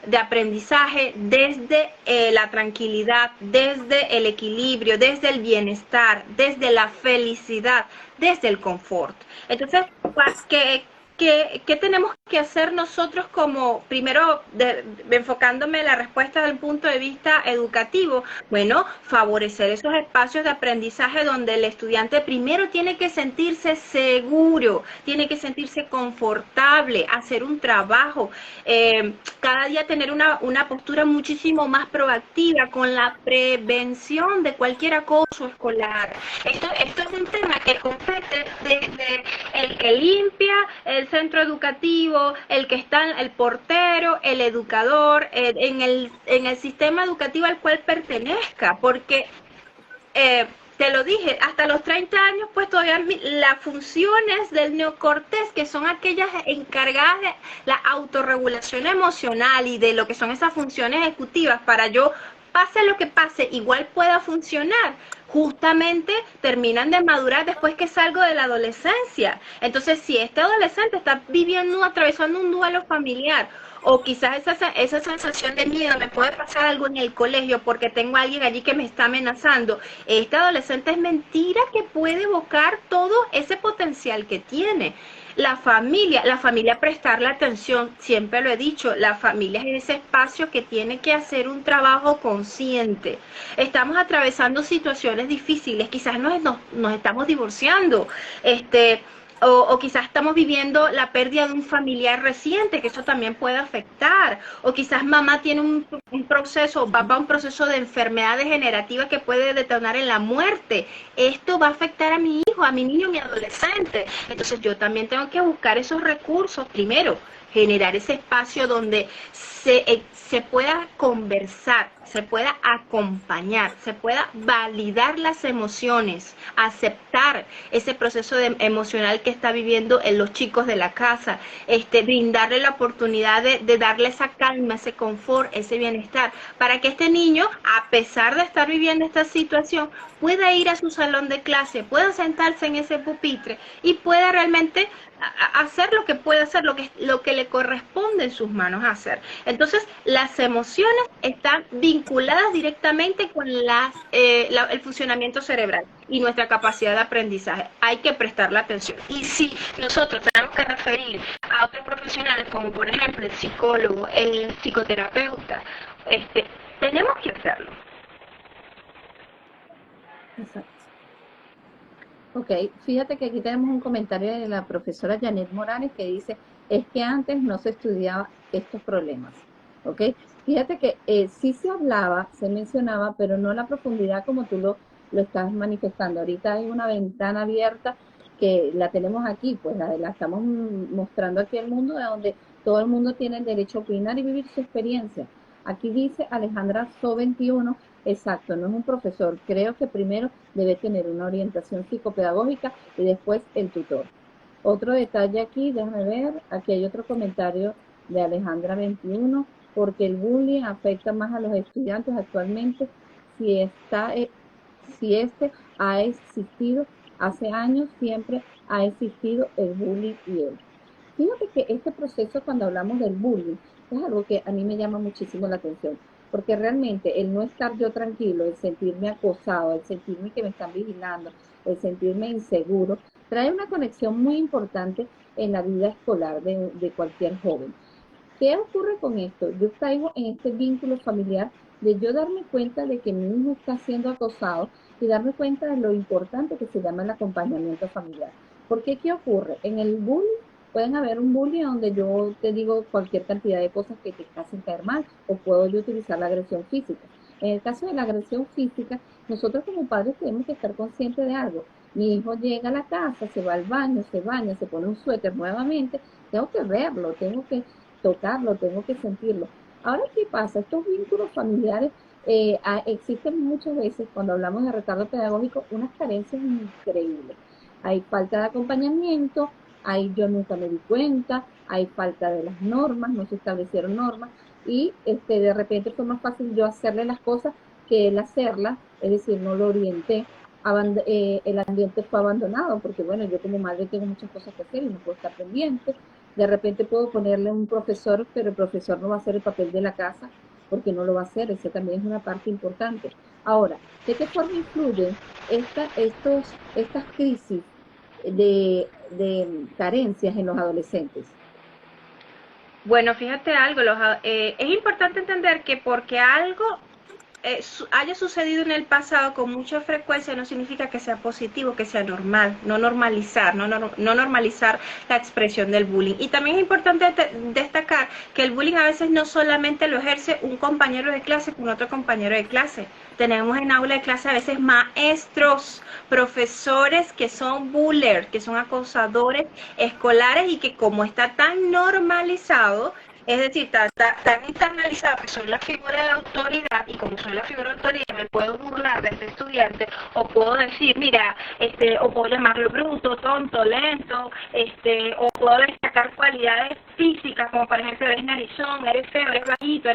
de aprendizaje desde la tranquilidad, desde el equilibrio, desde el bienestar, desde la felicidad, desde el confort. Entonces, ¿qué tenemos que hacer nosotros como, primero, enfocándome en la respuesta del punto de vista educativo? Bueno, favorecer esos espacios de aprendizaje donde el estudiante primero tiene que sentirse seguro, tiene que sentirse confortable, hacer un trabajo, cada día tener una postura muchísimo más proactiva con la prevención de cualquier acoso escolar. Esto es un tema que compete desde el que limpia el centro educativo, el que está, el portero, el educador, en el sistema educativo al cual pertenezca, porque te lo dije, hasta los 30 años, pues todavía las funciones del neocortés, que son aquellas encargadas de la autorregulación emocional y de lo que son esas funciones ejecutivas, para yo, pase lo que pase, igual pueda funcionar, justamente terminan de madurar después que salgo de la adolescencia. Entonces, si este adolescente está viviendo, atravesando un duelo familiar, o quizás esa sensación de miedo, me puede pasar algo en el colegio porque tengo a alguien allí que me está amenazando, este adolescente es mentira que puede evocar todo ese potencial que tiene. La familia prestarle atención, siempre lo he dicho, la familia es ese espacio que tiene que hacer un trabajo consciente. Estamos atravesando situaciones difíciles, quizás nos estamos divorciando, o quizás estamos viviendo la pérdida de un familiar reciente, que eso también puede afectar, o quizás mamá tiene un proceso, papá un proceso de enfermedad degenerativa que puede detonar en la muerte. Esto va a afectar a mi hijo, a mi niño, a mi adolescente. Entonces yo también tengo que buscar esos recursos, primero, generar ese espacio donde se pueda conversar, se pueda acompañar, se pueda validar las emociones, aceptar ese proceso emocional que está viviendo en los chicos de la casa, brindarle la oportunidad de darle esa calma, ese confort, ese bienestar, para que este niño, a pesar de estar viviendo esta situación, pueda ir a su salón de clase, pueda sentarse en ese pupitre y pueda realmente hacer lo que puede hacer, lo que le corresponde en sus manos hacer. Entonces, las emociones están vinculadas directamente con el funcionamiento cerebral y nuestra capacidad de aprendizaje. Hay que prestarle atención. Y si nosotros tenemos que referir a otros profesionales, como por ejemplo el psicólogo, el psicoterapeuta, tenemos que hacerlo. Exacto. Ok, fíjate que aquí tenemos un comentario de la profesora Janet Morales que dice, es que antes no se estudiaba estos problemas, ok. Fíjate que sí se hablaba, se mencionaba, pero no a la profundidad como tú lo estás manifestando. Ahorita hay una ventana abierta que la tenemos aquí, pues la estamos mostrando aquí al mundo, de donde todo el mundo tiene el derecho a opinar y vivir su experiencia. Aquí dice Alejandra So 21, exacto, no es un profesor, creo que primero debe tener una orientación psicopedagógica y después el tutor. Otro detalle aquí, déjame ver, aquí hay otro comentario de Alejandra 21, porque el bullying afecta más a los estudiantes actualmente si este ha existido hace años, siempre ha existido el bullying y él. Fíjate que este proceso, cuando hablamos del bullying, es algo que a mí me llama muchísimo la atención, porque realmente el no estar yo tranquilo, el sentirme acosado, el sentirme que me están vigilando, el sentirme inseguro, trae una conexión muy importante en la vida escolar de cualquier joven. ¿Qué ocurre con esto? Yo caigo en este vínculo familiar de yo darme cuenta de que mi hijo está siendo acosado y darme cuenta de lo importante que se llama el acompañamiento familiar. Porque ¿qué ocurre? En el bullying pueden haber un bullying donde yo te digo cualquier cantidad de cosas que te hacen caer mal, o puedo yo utilizar la agresión física. En el caso de la agresión física, nosotros como padres tenemos que estar conscientes de algo. Mi hijo llega a la casa, se va al baño, se baña, se pone un suéter nuevamente, tengo que verlo, tengo que tocarlo, tengo que sentirlo. Ahora, ¿qué pasa? Estos vínculos familiares existen muchas veces, cuando hablamos de retardo pedagógico, unas carencias increíbles. Hay falta de acompañamiento, hay yo nunca me di cuenta, hay falta de las normas, no se establecieron normas, y de repente fue más fácil yo hacerle las cosas que él hacerlas, es decir, no lo orienté. El ambiente fue abandonado, porque bueno, yo como madre tengo muchas cosas que hacer y no puedo estar pendiente. De repente puedo ponerle un profesor, pero el profesor no va a hacer el papel de la casa, porque no lo va a hacer, eso también es una parte importante. Ahora, ¿de qué forma influyen estas crisis de carencias en los adolescentes? Bueno, fíjate algo, es importante entender que porque algo haya sucedido en el pasado con mucha frecuencia no significa que sea positivo, que sea normal, no normalizar, no normalizar la expresión del bullying. Y también es importante destacar que el bullying a veces no solamente lo ejerce un compañero de clase con otro compañero de clase. Tenemos en aula de clase a veces maestros, profesores que son bullers, que son acosadores escolares y que como está tan normalizado, es decir, tan internalizado que soy la figura de autoridad y como soy la figura de autoridad me puedo burlar de este estudiante o puedo decir, mira, o puedo llamarlo bruto, tonto, lento, o puedo destacar cualidades físicas como por ejemplo eres narizón, eres feo, eres bajito,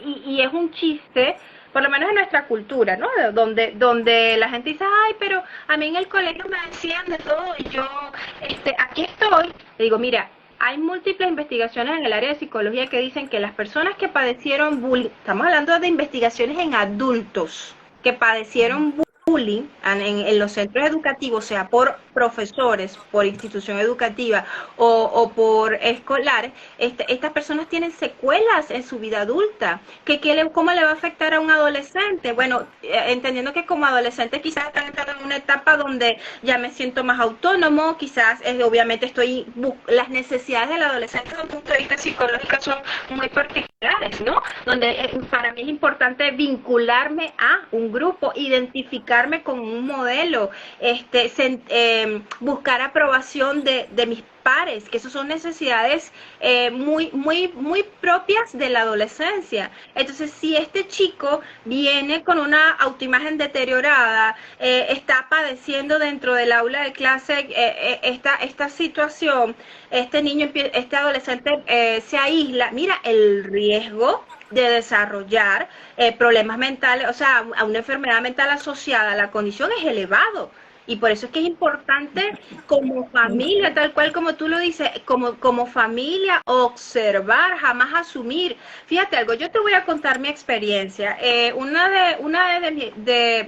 y es un chiste por lo menos en nuestra cultura, ¿no? Donde la gente dice, ay, pero a mí en el colegio me decían de todo y yo, aquí estoy. Le digo, mira, hay múltiples investigaciones en el área de psicología que dicen que las personas que padecieron bullying, estamos hablando de investigaciones en adultos, que padecieron bullying en los centros educativos, sea por profesores, por institución educativa o por escolares, estas personas tienen secuelas en su vida adulta. ¿Cómo le va a afectar a un adolescente? Bueno, entendiendo que como adolescente quizás están entrando en una etapa donde ya me siento más autónomo, quizás obviamente las necesidades del adolescente desde un punto de vista psicológico son muy particulares, ¿no? Donde para mí es importante vincularme a un grupo, identificarme con un modelo, buscar aprobación de mis pares, que esas son necesidades muy propias de la adolescencia. Entonces, si este chico viene con una autoimagen deteriorada, está padeciendo dentro del aula de clase esta situación, este adolescente se aísla, mira el riesgo de desarrollar problemas mentales, o sea, a una enfermedad mental asociada a la condición es elevado. Y por eso es que es importante como familia, tal cual como tú lo dices, como familia, observar, jamás asumir. Fíjate algo, yo te voy a contar mi experiencia.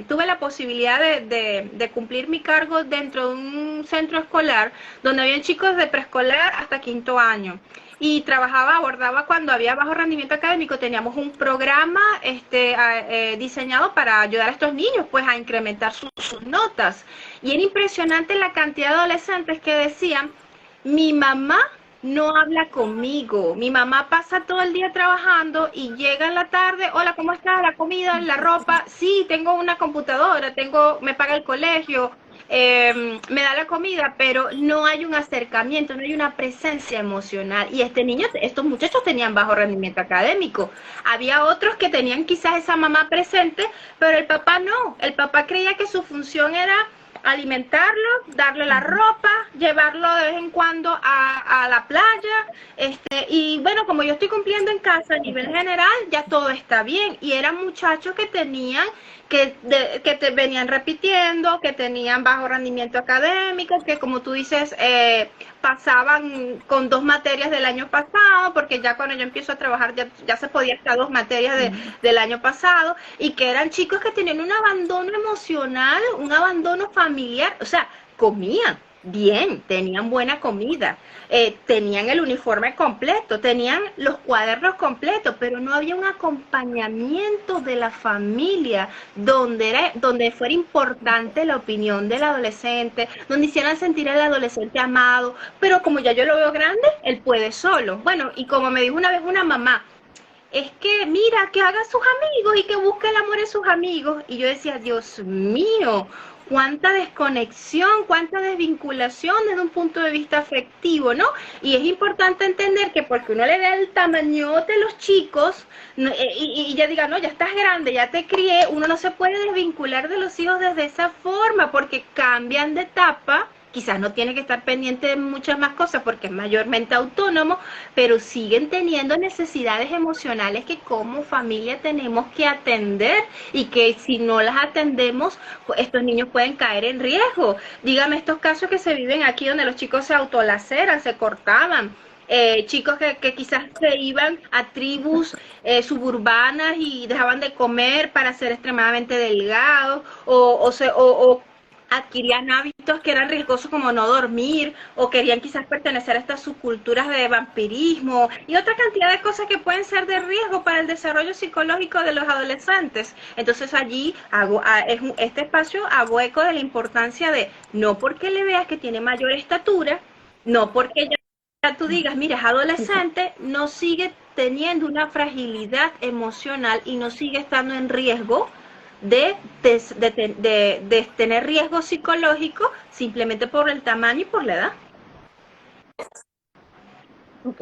Tuve la posibilidad de cumplir mi cargo dentro de un centro escolar donde habían chicos de preescolar hasta 5º año. Y abordaba cuando había bajo rendimiento académico, teníamos un programa diseñado para ayudar a estos niños pues a incrementar sus notas. Y era impresionante la cantidad de adolescentes que decían, mi mamá no habla conmigo, mi mamá pasa todo el día trabajando y llega en la tarde, hola, ¿cómo estás? La comida, la ropa, sí, tengo una computadora, me paga el colegio, me da la comida, pero no hay un acercamiento, no hay una presencia emocional. Y estos muchachos tenían bajo rendimiento académico. Había otros que tenían quizás esa mamá presente, pero el papá no. El papá creía que su función era alimentarlo, darle la ropa, llevarlo de vez en cuando a la playa, y bueno, como yo estoy cumpliendo en casa a nivel general, ya todo está bien. Y eran muchachos que tenían te venían repitiendo, que tenían bajo rendimiento académico, que como tú dices, pasaban con 2 materias del año pasado, porque ya cuando yo empiezo a trabajar ya se podía estar 2 materias del año pasado, y que eran chicos que tenían un abandono emocional, un abandono familiar, o sea, comían bien, tenían buena comida, tenían el uniforme completo, tenían los cuadernos completos, pero no había un acompañamiento de la familia donde fuera importante la opinión del adolescente, donde hicieran sentir al adolescente amado. Pero como ya yo lo veo grande, él puede solo. Bueno, y como me dijo una vez una mamá, es que mira, que haga sus amigos y que busque el amor en sus amigos. Y yo decía, Dios mío, cuánta desconexión, cuánta desvinculación desde un punto de vista afectivo, ¿no? Y es importante entender que porque uno le da el tamaño de los chicos y ya diga, no, ya estás grande, ya te crié, uno no se puede desvincular de los hijos desde esa forma porque cambian de etapa. Quizás no tiene que estar pendiente de muchas más cosas porque es mayormente autónomo, pero siguen teniendo necesidades emocionales que como familia tenemos que atender y que si no las atendemos, pues estos niños pueden caer en riesgo. Dígame estos casos que se viven aquí donde los chicos se autolaceran, se cortaban. Chicos que quizás se iban a tribus suburbanas y dejaban de comer para ser extremadamente delgados o adquirían hábitos que eran riesgosos como no dormir o querían quizás pertenecer a estas subculturas de vampirismo y otra cantidad de cosas que pueden ser de riesgo para el desarrollo psicológico de los adolescentes. Entonces allí este espacio hago eco de la importancia de no porque le veas que tiene mayor estatura, no porque ya tú digas, mira, es adolescente, no sigue teniendo una fragilidad emocional y no sigue estando en riesgo de tener riesgo psicológico simplemente por el tamaño y por la edad. Ok.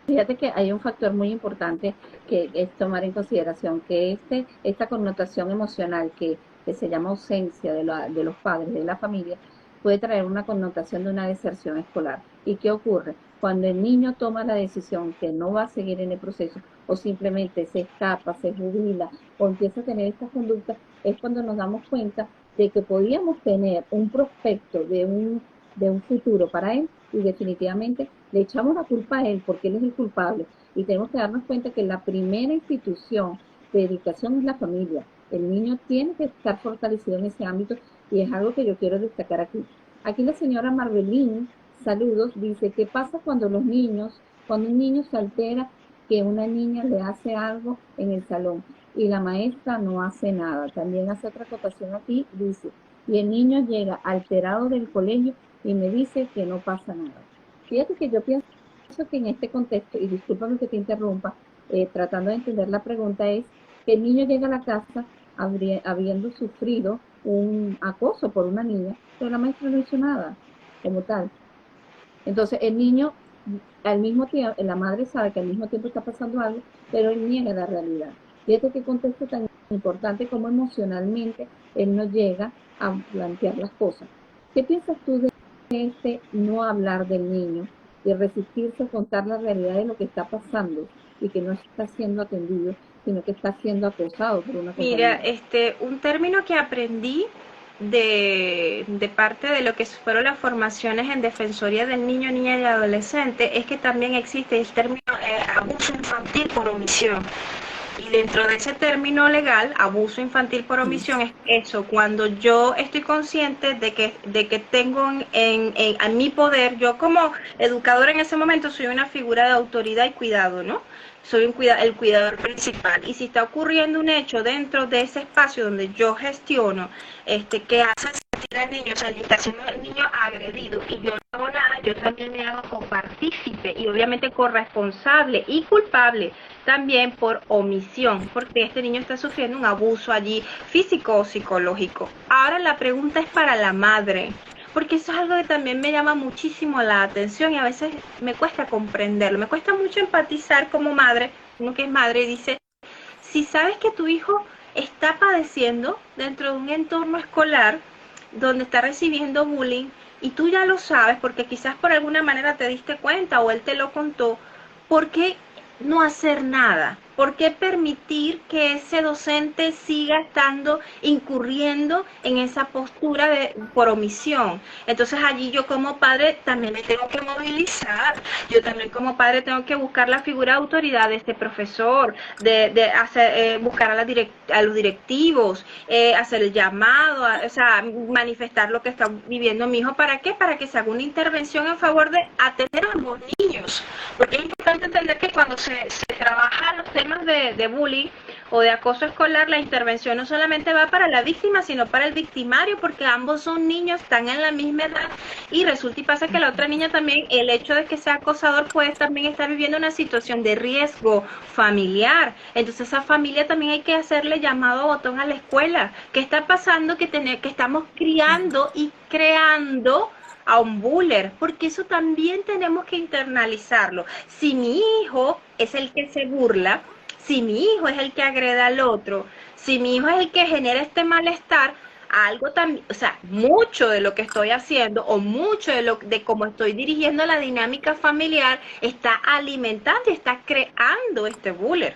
Fíjate que hay un factor muy importante que es tomar en consideración, que esta connotación emocional que se llama ausencia de los padres, de la familia, puede traer una connotación de una deserción escolar. ¿Y qué ocurre? Cuando el niño toma la decisión que no va a seguir en el proceso o simplemente se escapa, se jubila o empieza a tener estas conductas, es cuando nos damos cuenta de que podíamos tener un prospecto de un futuro para él y definitivamente le echamos la culpa a él porque él es el culpable y tenemos que darnos cuenta que la primera institución de educación es la familia. El niño tiene que estar fortalecido en ese ámbito y es algo que yo quiero destacar aquí. Aquí la señora Marbelín, saludos, dice, ¿qué pasa cuando un niño se altera que una niña le hace algo en el salón y la maestra no hace nada? También hace otra acotación aquí, dice, y el niño llega alterado del colegio y me dice que no pasa nada. Fíjate que yo pienso que en este contexto, y discúlpame que te interrumpa, tratando de entender la pregunta, es que el niño llega a la casa habiendo sufrido un acoso por una niña, pero la maestra no hizo nada como tal. Entonces el niño, al mismo tiempo, la madre sabe que al mismo tiempo está pasando algo, pero él niega la realidad. Fíjate qué contexto tan importante como emocionalmente él no llega a plantear las cosas. ¿Qué piensas tú de este no hablar del niño, de resistirse a contar la realidad de lo que está pasando y que no está siendo atendido, sino que está siendo acosado por una compañera? Mira, un término que aprendí de parte de lo que fueron las formaciones en Defensoría del Niño, Niña y Adolescente es que también existe el término abuso infantil por omisión. Y dentro de ese término legal, abuso infantil por omisión, es eso, cuando yo estoy consciente de que tengo a mi poder, yo como educadora en ese momento soy una figura de autoridad y cuidado, ¿no? Soy el cuidador principal. Y si está ocurriendo un hecho dentro de ese espacio donde yo gestiono, que hace sentir al niño, o sea, está siendo el niño agredido y yo no hago nada, yo también me hago copartícipe y obviamente corresponsable y culpable también por omisión, porque este niño está sufriendo un abuso allí físico o psicológico. Ahora la pregunta es para la madre, porque eso es algo que también me llama muchísimo la atención y a veces me cuesta comprenderlo, me cuesta mucho empatizar como madre, uno que es madre y dice, si sabes que tu hijo está padeciendo dentro de un entorno escolar donde está recibiendo bullying y tú ya lo sabes porque quizás por alguna manera te diste cuenta o él te lo contó, ¿por qué no hacer nada? ¿Por qué permitir que ese docente siga incurriendo en esa postura por omisión? Entonces allí yo como padre también me tengo que movilizar, yo también como padre tengo que buscar la figura de autoridad de este profesor, buscar a los directivos, hacer el llamado, o sea, manifestar lo que está viviendo mi hijo. ¿Para qué? Para que se haga una intervención en favor de atender a ambos niños, porque es importante entender que cuando se trabaja los temas de bullying o de acoso escolar, la intervención no solamente va para la víctima, sino para el victimario, porque ambos son niños, están en la misma edad y resulta y pasa que la otra niña también, el hecho de que sea acosador, puede también estar viviendo una situación de riesgo familiar. Entonces esa familia también hay que hacerle llamado a botón a la escuela. ¿Qué está pasando? Que estamos criando y creando a un buller, porque eso también tenemos que internalizarlo. Si mi hijo es el que se burla, si mi hijo es el que agrede al otro, si mi hijo es el que genera este malestar, algo también, o sea, mucho de lo que estoy haciendo o mucho de cómo estoy dirigiendo la dinámica familiar está alimentando y está creando este buller.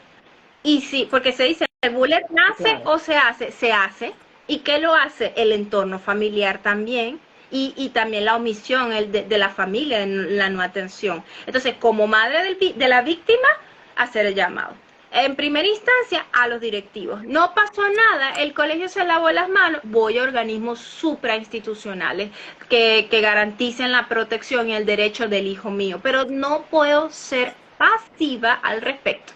Y sí, porque se dice, el buller nace o se hace. ¿Y qué lo hace? El entorno familiar también. Y también la omisión de la familia, la no atención. Entonces, como madre de la víctima, hacer el llamado. en primera instancia a los directivos. No pasó nada, el colegio se lavó las manos, voy a organismos suprainstitucionales que garanticen la protección y el derecho del hijo mío, pero no puedo ser pasiva al respecto.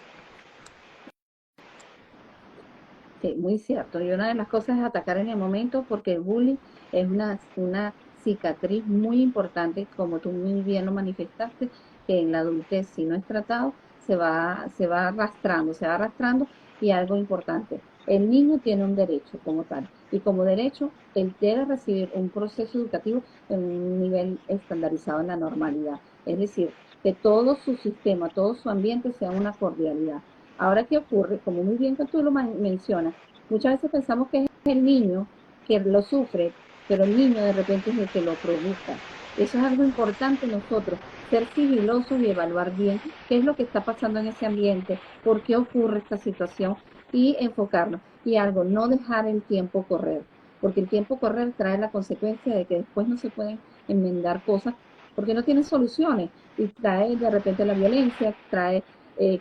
Sí, muy cierto. Y una de las cosas es atacar en el momento porque el bullying es una cicatriz muy importante, como tú muy bien lo manifestaste, que en la adultez, si no es tratado, se va arrastrando y algo importante. El niño tiene un derecho como tal y como derecho, él debe recibir un proceso educativo en un nivel estandarizado en la normalidad. Es decir, que todo su sistema, todo su ambiente sea una cordialidad. Ahora, ¿qué ocurre? Como muy bien que tú lo mencionas, muchas veces pensamos que es el niño que lo sufre, pero el niño de repente es el que lo provoca. Eso es algo importante nosotros, ser sigilosos y evaluar bien qué es lo que está pasando en ese ambiente, por qué ocurre esta situación y enfocarnos. Y algo, no dejar el tiempo correr, porque el tiempo correr trae la consecuencia de que después no se pueden enmendar cosas porque no tiene soluciones y trae de repente la violencia, trae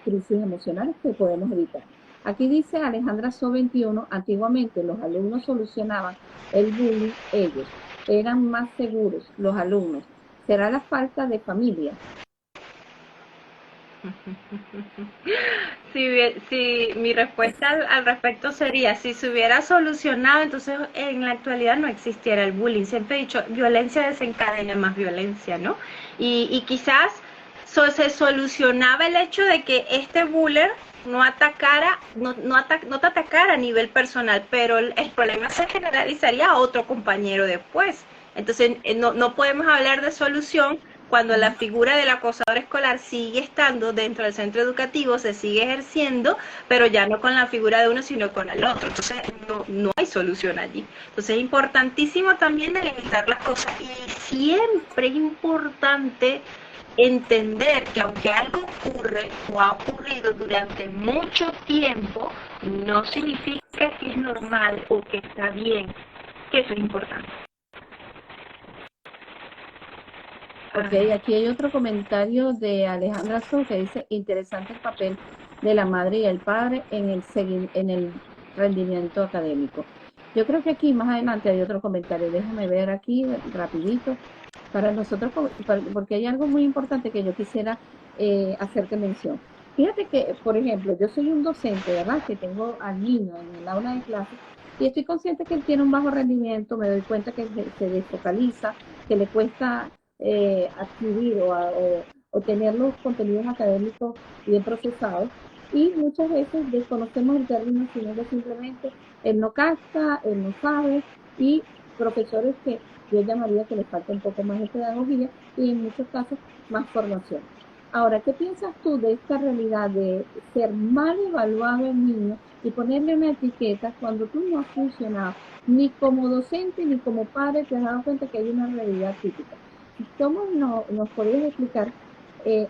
crisis emocionales que podemos evitar. Aquí dice Alejandra So 21, antiguamente los alumnos solucionaban el bullying ellos, eran más seguros los alumnos. ¿Será la falta de familia? Si mi respuesta al respecto sería, si se hubiera solucionado, entonces en la actualidad no existiera el bullying. Siempre he dicho, violencia desencadena más violencia, ¿no? Y quizás se solucionaba el hecho de que este buller no te atacara a nivel personal, pero el problema se generalizaría a otro compañero después. Entonces no podemos hablar de solución cuando la figura del acosador escolar sigue estando dentro del centro educativo, se sigue ejerciendo, pero ya no con la figura de uno, sino con el otro. Entonces, no hay solución allí. Entonces, es importantísimo también delimitar las cosas. Y siempre es importante entender que aunque algo ocurre o ha ocurrido durante mucho tiempo, no significa que es normal o que está bien, que eso es importante. Ok, aquí hay otro comentario de Alejandra So que dice, interesante el papel de la madre y el padre en el rendimiento académico. Yo creo que aquí más adelante hay otro comentario, déjame ver aquí rapidito, para nosotros, porque hay algo muy importante que yo quisiera hacerte mención. Fíjate que, por ejemplo, yo soy un docente, ¿verdad? Que tengo al niño en el aula de clase y estoy consciente que él tiene un bajo rendimiento, me doy cuenta que se desfocaliza, que le cuesta adquirir o tener los contenidos académicos bien procesados y muchas veces desconocemos el término, sino que simplemente él no capta, él no sabe y profesores que yo llamaría que les falta un poco más de pedagogía y en muchos casos más formación. Ahora, ¿qué piensas tú de esta realidad de ser mal evaluado el niño y ponerle una etiqueta cuando tú no has funcionado ni como docente ni como padre te has dado cuenta que hay una realidad típica? ¿Cómo nos podrías explicar,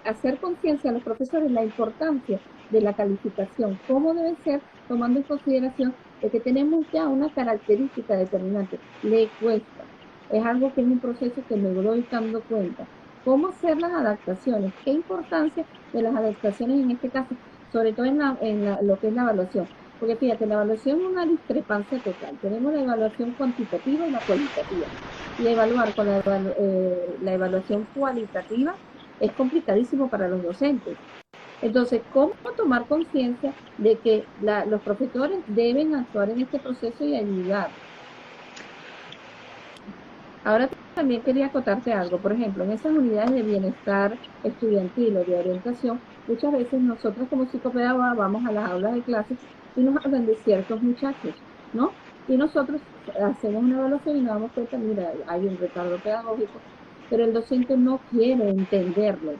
hacer conciencia a los profesores la importancia de la calificación? ¿Cómo debe ser, tomando en consideración de que tenemos ya una característica determinante? Le cuesta. Es algo que es un proceso que me doy dando cuenta. ¿Cómo hacer las adaptaciones? ¿Qué importancia de las adaptaciones en este caso? Sobre todo lo que es la evaluación. Porque fíjate, la evaluación es una discrepancia total. Tenemos la evaluación cuantitativa y la cualitativa y evaluar con la evaluación cualitativa es complicadísimo para los docentes. Entonces, ¿cómo tomar conciencia de que los profesores deben actuar en este proceso y ayudar? Ahora también quería acotarte algo. Por ejemplo, en esas unidades de bienestar estudiantil o de orientación, muchas veces nosotros como psicopedagogas vamos a las aulas de clases y nos hablan de ciertos muchachos, ¿no? Y nosotros hacemos una evaluación y nos damos cuenta, mira, hay un retardo pedagógico, pero el docente no quiere entenderlo.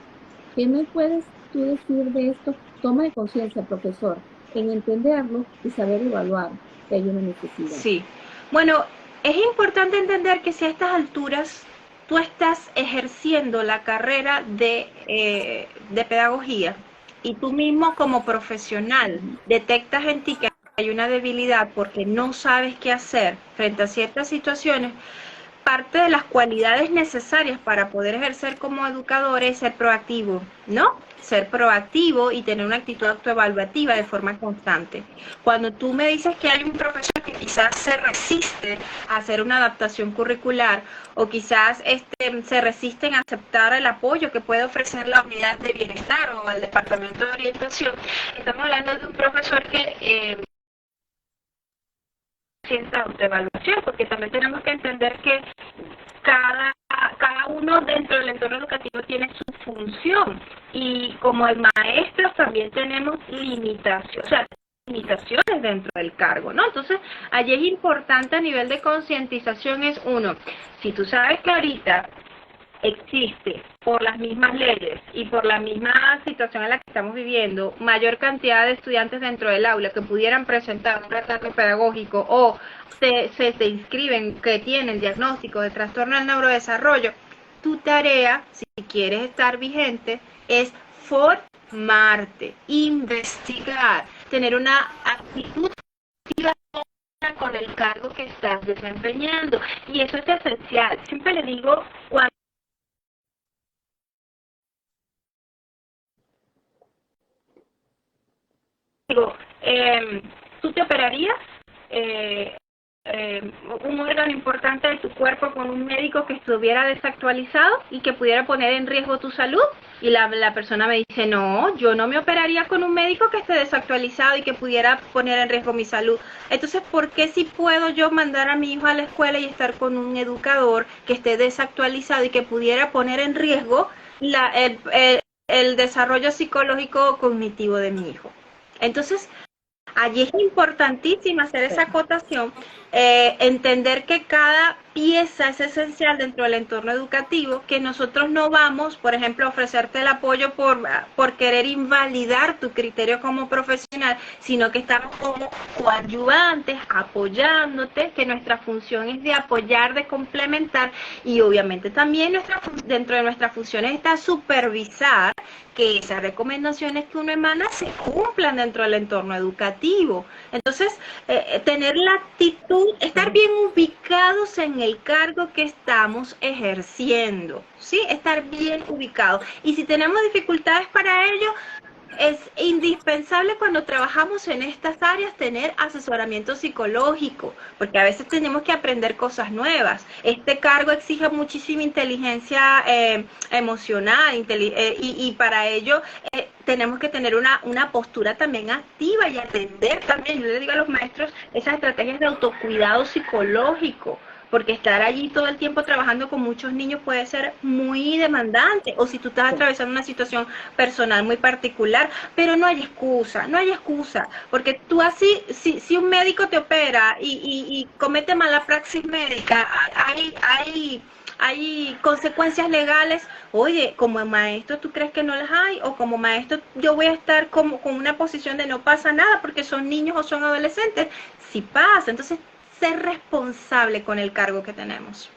¿Qué me puedes tú decir de esto? Toma de conciencia, profesor, en entenderlo y saber evaluar que hay una necesidad. Sí, bueno, es importante entender que si a estas alturas tú estás ejerciendo la carrera de pedagogía y tú mismo como profesional detectas en ti que hay una debilidad porque no sabes qué hacer frente a ciertas situaciones, parte de las cualidades necesarias para poder ejercer como educador es ser proactivo, ¿no? Ser proactivo y tener una actitud autoevaluativa de forma constante. Cuando tú me dices que hay un profesor que quizás se resiste a hacer una adaptación curricular o quizás se resiste en aceptar el apoyo que puede ofrecer la unidad de bienestar o el departamento de orientación, estamos hablando de un profesor que cierta autoevaluación, porque también tenemos que entender que cada uno dentro del entorno educativo tiene su función y como maestros también tenemos limitaciones, o sea, limitaciones dentro del cargo, ¿no? Entonces, allí es importante a nivel de concientización es uno, si tú sabes que ahorita existe por las mismas leyes y por la misma situación en la que estamos viviendo, mayor cantidad de estudiantes dentro del aula que pudieran presentar un retraso pedagógico o se inscriben que tienen diagnóstico de trastorno del neurodesarrollo, tu tarea, si quieres estar vigente, es formarte, investigar, tener una actitud con el cargo que estás desempeñando. Y eso es esencial. Siempre le digo, cuando digo, ¿tú te operarías un órgano importante de tu cuerpo con un médico que estuviera desactualizado y que pudiera poner en riesgo tu salud? Y la persona me dice, no, yo no me operaría con un médico que esté desactualizado y que pudiera poner en riesgo mi salud. Entonces, ¿por qué si puedo yo mandar a mi hijo a la escuela y estar con un educador que esté desactualizado y que pudiera poner en riesgo el desarrollo psicológico o cognitivo de mi hijo? Entonces, allí es importantísimo hacer esa acotación, entender que cada pieza es esencial dentro del entorno educativo, que nosotros no vamos, por ejemplo, a ofrecerte el apoyo por querer invalidar tu criterio como profesional, sino que estamos como coadyuvantes, apoyándote, que nuestra función es de apoyar, de complementar, y obviamente también dentro de nuestras funciones está supervisar que esas recomendaciones que uno emana se cumplan dentro del entorno educativo. Entonces, tener la actitud, estar bien ubicados en el cargo que estamos ejerciendo, ¿sí? Estar bien ubicados. Y si tenemos dificultades para ello, es indispensable cuando trabajamos en estas áreas tener asesoramiento psicológico, porque a veces tenemos que aprender cosas nuevas. Este cargo exige muchísima inteligencia emocional y para ello tenemos que tener una postura también activa y atender también, yo le digo a los maestros, esas estrategias de autocuidado psicológico, porque estar allí todo el tiempo trabajando con muchos niños puede ser muy demandante, o si tú estás atravesando una situación personal muy particular, pero no hay excusa, porque tú así, si un médico te opera y comete mala praxis médica, hay consecuencias legales. Oye, como maestro, ¿tú crees que no las hay? O como maestro, yo voy a estar con una posición de no pasa nada porque son niños o son adolescentes. Sí pasa. Entonces, ser responsable con el cargo que tenemos.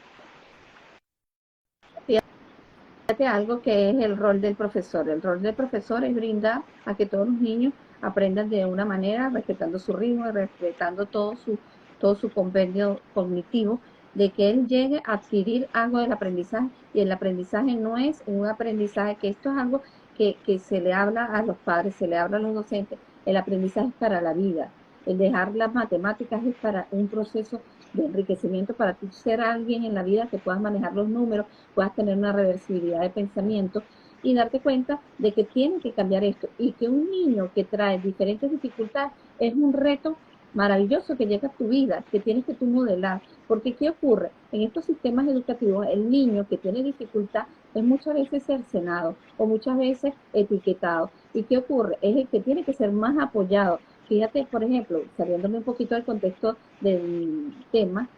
Fíjate algo que es el rol del profesor. El rol del profesor es brindar a que todos los niños aprendan de una manera, respetando su ritmo, respetando todo su compendio cognitivo, de que él llegue a adquirir algo del aprendizaje, y el aprendizaje no es un aprendizaje, que esto es algo que se le habla a los padres, se le habla a los docentes, el aprendizaje es para la vida, el dejar las matemáticas es para un proceso de enriquecimiento, para tú ser alguien en la vida que puedas manejar los números, puedas tener una reversibilidad de pensamiento y darte cuenta de que tienen que cambiar esto, y que un niño que trae diferentes dificultades es un reto maravilloso que llega a tu vida, que tienes que tú modelar. Porque ¿qué ocurre? En estos sistemas educativos, el niño que tiene dificultad es muchas veces cercenado o muchas veces etiquetado. ¿Y qué ocurre? Es el que tiene que ser más apoyado. Fíjate, por ejemplo, saliéndome un poquito del contexto del tema,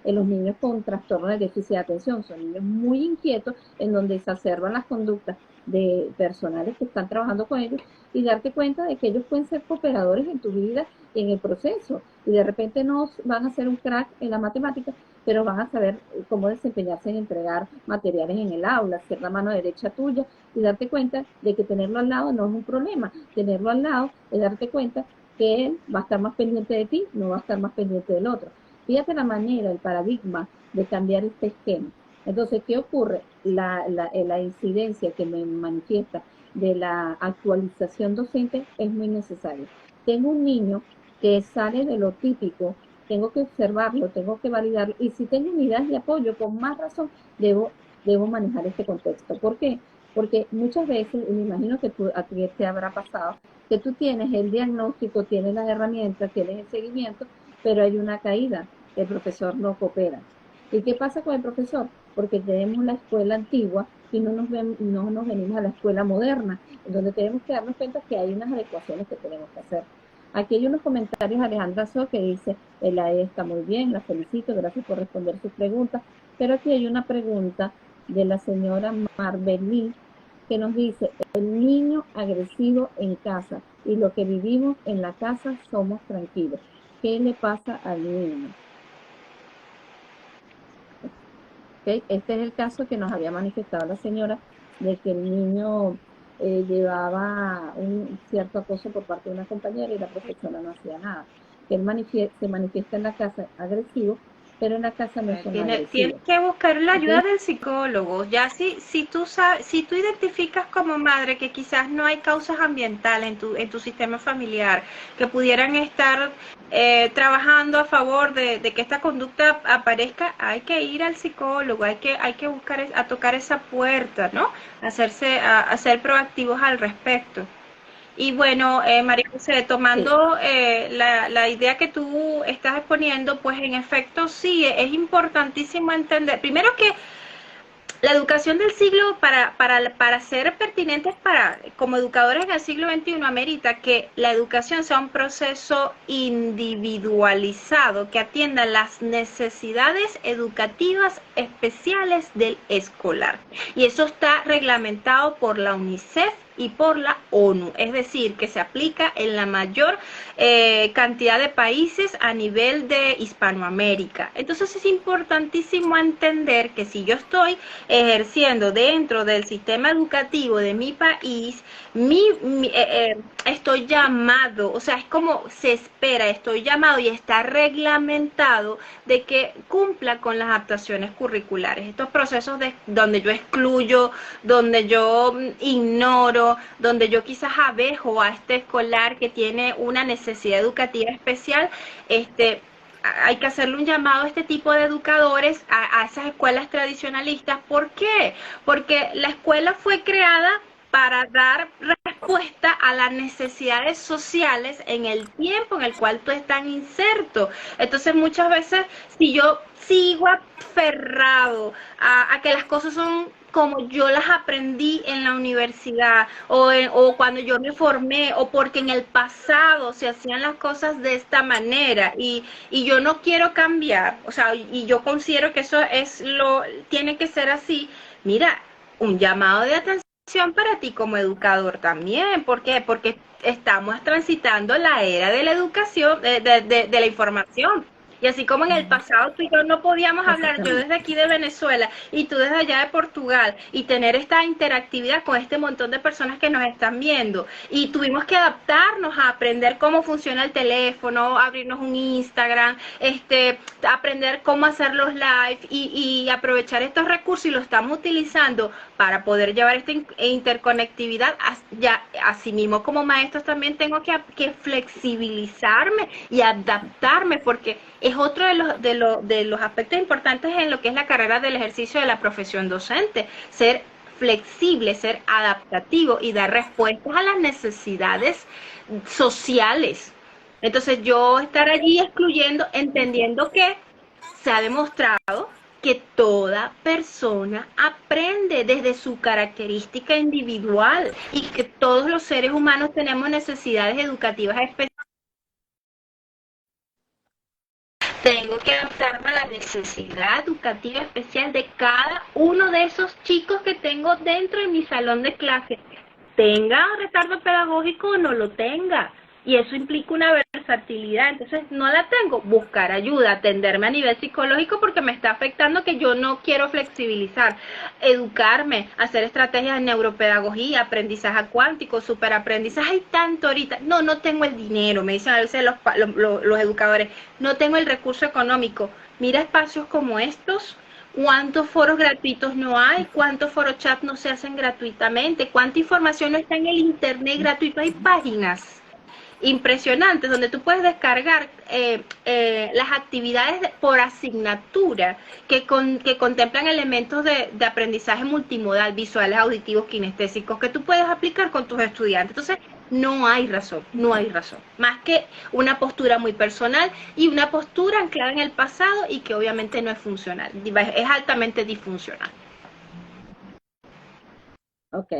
en los niños con trastorno de déficit de atención, son niños muy inquietos, en donde exacerban las conductas de personales que están trabajando con ellos, y darte cuenta de que ellos pueden ser cooperadores en tu vida, en el proceso, y de repente no van a ser un crack en la matemática, pero van a saber cómo desempeñarse en entregar materiales en el aula, ser la mano derecha tuya, y darte cuenta de que tenerlo al lado no es un problema. Tenerlo al lado es darte cuenta que él va a estar más pendiente de ti, no va a estar más pendiente del otro. Fíjate la manera, el paradigma de cambiar este esquema. Entonces, ¿qué ocurre? La incidencia que me manifiesta de la actualización docente es muy necesaria. Tengo un niño que sale de lo típico, tengo que observarlo, tengo que validarlo, y si tengo unidades de apoyo, con más razón debo manejar este contexto. ¿Por qué? Porque muchas veces, y me imagino que a ti te habrá pasado, que tú tienes el diagnóstico, tienes las herramientas, tienes el seguimiento, pero hay una caída, el profesor no coopera. ¿Y qué pasa con el profesor? Porque tenemos la escuela antigua y no nos venimos a la escuela moderna, en donde tenemos que darnos cuenta que hay unas adecuaciones que tenemos que hacer. Aquí hay unos comentarios de Alejandra So que dice, la E está muy bien, la felicito, gracias por responder sus preguntas, pero aquí hay una pregunta de la señora Marbelí que nos dice, el niño agresivo en casa y lo que vivimos en la casa somos tranquilos. ¿Qué le pasa al niño? ¿Okay? Este es el caso que nos había manifestado la señora de que el niño llevaba un cierto acoso por parte de una compañera y la profesora no hacía nada. Que él se manifiesta en la casa agresivo, pero en la casa no son Tienes agresivos. que buscar la ayuda ¿Okay? del psicólogo. Ya si tú sabes, si tú identificas como madre que quizás no hay causas ambientales en tu sistema familiar que pudieran estar trabajando a favor de que esta conducta aparezca, hay que ir al psicólogo, hay que buscar a tocar esa puerta, ¿no? A ser proactivos al respecto. Y bueno, María José, Sí. tomando la idea que tú estás exponiendo, pues en efecto sí, es importantísimo entender, primero que la educación del siglo, para ser pertinentes como educadores en el siglo XXI, amerita que la educación sea un proceso individualizado que atienda las necesidades educativas especiales del escolar. Y eso está reglamentado por la UNICEF y por la ONU, es decir, que se aplica en la mayor cantidad de países a nivel de Hispanoamérica. Entonces es importantísimo entender que si yo estoy ejerciendo dentro del sistema educativo de mi país, estoy llamado, o sea, es como se espera, estoy llamado y está reglamentado de que cumpla con las adaptaciones curriculares. Estos procesos donde yo excluyo, donde yo ignoro, donde yo quizás abejo a este escolar que tiene una necesidad educativa especial, hay que hacerle un llamado a este tipo de educadores, a esas escuelas tradicionalistas. ¿Por qué? Porque la escuela fue creada para dar respuesta a las necesidades sociales en el tiempo en el cual tú estás inserto. Entonces muchas veces si yo sigo aferrado a que las cosas son como yo las aprendí en la universidad o cuando yo me formé o porque en el pasado se hacían las cosas de esta manera y yo no quiero cambiar, o sea, y yo considero que eso tiene que ser así. Mira, un llamado de atención para ti como educador también. ¿Por qué? Porque estamos transitando la era de la educación, de la información. Y así como en el pasado tú y yo no podíamos hablar, yo desde Exactamente. aquí de Venezuela y tú desde allá de Portugal, y tener esta interactividad con este montón de personas que nos están viendo, y tuvimos que adaptarnos a aprender cómo funciona el teléfono, abrirnos un Instagram, aprender cómo hacer los live y aprovechar estos recursos, y lo estamos utilizando para poder llevar esta interconectividad. Ya, así mismo como maestros también tengo que flexibilizarme y adaptarme, porque es otro de los aspectos importantes en lo que es la carrera del ejercicio de la profesión docente, ser flexible, ser adaptativo y dar respuestas a las necesidades sociales. Entonces yo estar allí excluyendo, entendiendo que se ha demostrado que toda persona aprende desde su característica individual y que todos los seres humanos tenemos necesidades educativas específicas. Tengo que adaptarme a la necesidad educativa especial de cada uno de esos chicos que tengo dentro de mi salón de clase. Tenga retardo pedagógico o no lo tenga. y eso implica una versatilidad. Entonces no la tengo, buscar ayuda, atenderme a nivel psicológico porque me está afectando, que yo no quiero flexibilizar, educarme, hacer estrategias de neuropedagogía, aprendizaje cuántico, superaprendizaje. Hay tanto ahorita, no tengo el dinero, me dicen a veces los educadores, no tengo el recurso económico. Mira espacios como estos. ¿Cuántos foros gratuitos no hay? ¿Cuántos foros chat no se hacen gratuitamente? ¿Cuánta información no está en el internet gratuito? Hay páginas impresionantes donde tú puedes descargar las actividades por asignatura que contemplan elementos de aprendizaje multimodal, visuales, auditivos, kinestésicos, que tú puedes aplicar con tus estudiantes. Entonces, no hay razón, más que una postura muy personal y una postura anclada en el pasado y que obviamente no es funcional, es altamente disfuncional. Ok.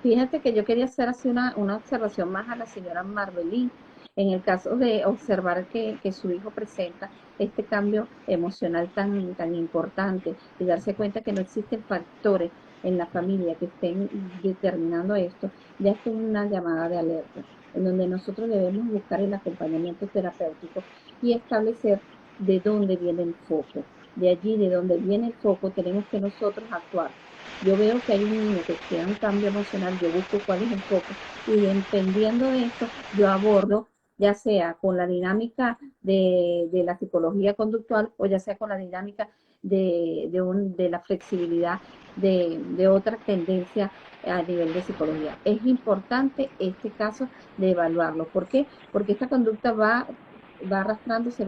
Fíjate que yo quería hacer así una observación más a la señora Marbelín, en el caso de observar que su hijo presenta este cambio emocional tan importante y darse cuenta que no existen factores en la familia que estén determinando esto, ya es una llamada de alerta, en donde nosotros debemos buscar el acompañamiento terapéutico y establecer de dónde viene el foco. De allí, de donde viene el foco, tenemos que nosotros actuar. Yo veo que hay un niño que tiene un cambio emocional, yo busco cuál es el foco y dependiendo de esto, yo abordo ya sea con la dinámica de la psicología conductual o ya sea con la dinámica de la flexibilidad de otra tendencia a nivel de psicología. Es importante este caso de evaluarlo. ¿Por qué? Porque esta conducta va arrastrándose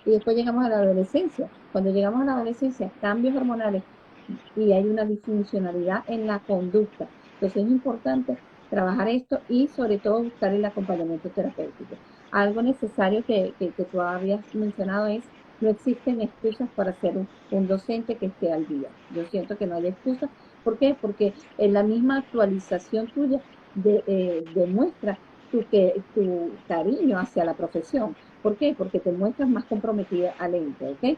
y después llegamos a la adolescencia. Cuando llegamos a la adolescencia, cambios hormonales y hay una disfuncionalidad en la conducta. Entonces es importante trabajar esto y sobre todo buscar el acompañamiento terapéutico. Algo necesario que tú habías mencionado es, no existen excusas para ser un docente que esté al día. Yo siento que no hay excusas. ¿Por qué? Porque en la misma actualización tuya demuestra tu cariño hacia la profesión. ¿Por qué? Porque te muestras más comprometida al ente, ¿ok?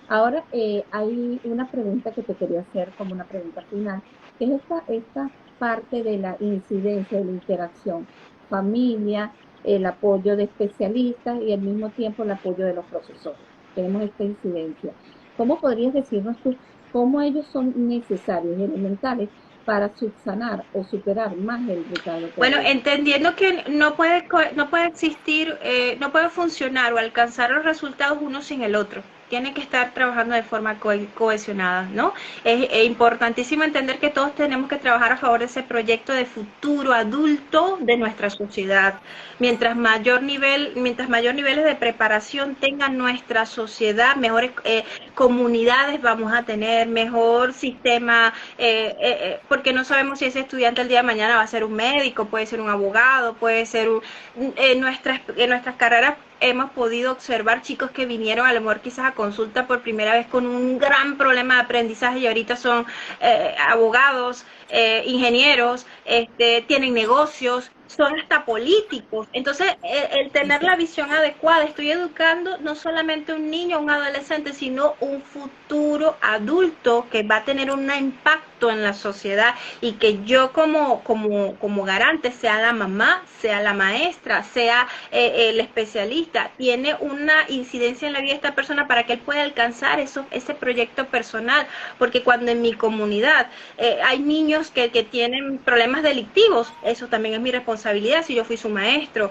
Ahora hay una pregunta que te quería hacer como una pregunta final, que es esta parte de la incidencia, de la interacción, familia, el apoyo de especialistas y al mismo tiempo el apoyo de los profesores. Tenemos esta incidencia. ¿Cómo podrías decirnos tú cómo ellos son necesarios, elementales, para subsanar o superar más el retardo? Bueno, entendiendo que no puede existir, no puede funcionar o alcanzar los resultados uno sin el otro. Tiene que estar trabajando de forma cohesionada, ¿no? Es importantísimo entender que todos tenemos que trabajar a favor de ese proyecto de futuro adulto de nuestra sociedad. Mientras mayores niveles de preparación tenga nuestra sociedad, mejores comunidades vamos a tener, mejor sistema, porque no sabemos si ese estudiante el día de mañana va a ser un médico, puede ser un abogado, puede ser en nuestras carreras hemos podido observar chicos que vinieron a lo mejor quizás a consulta por primera vez con un gran problema de aprendizaje y ahorita son abogados, ingenieros, tienen negocios, son hasta políticos. Entonces, el tener la visión adecuada, estoy educando no solamente un niño, un adolescente, sino un futuro adulto que va a tener un impacto en la sociedad y que yo como garante, sea la mamá, sea la maestra, sea el especialista, tiene una incidencia en la vida de esta persona para que él pueda alcanzar ese proyecto personal, porque cuando en mi comunidad hay niños que tienen problemas delictivos, eso también es mi responsabilidad si yo fui su maestro,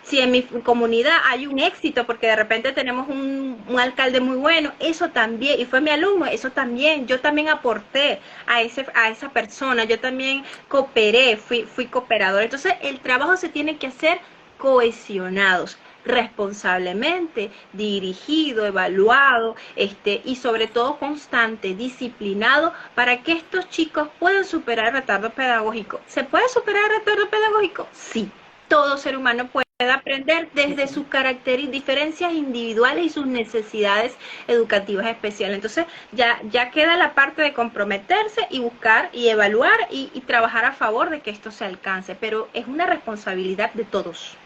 si en mi comunidad hay un éxito porque de repente tenemos un alcalde muy bueno, eso también, y fue mi alumno, eso también, yo también aporté a esa persona, yo también cooperé, fui cooperador. Entonces el trabajo se tiene que hacer cohesionados, responsablemente, dirigido, evaluado, y sobre todo constante, disciplinado, para que estos chicos puedan superar el retardo pedagógico. ¿Se puede superar el retardo pedagógico? Sí. Todo ser humano puede aprender desde sus características, diferencias individuales y sus necesidades educativas especiales. Entonces, ya queda la parte de comprometerse y buscar y evaluar y trabajar a favor de que esto se alcance, pero es una responsabilidad de todos.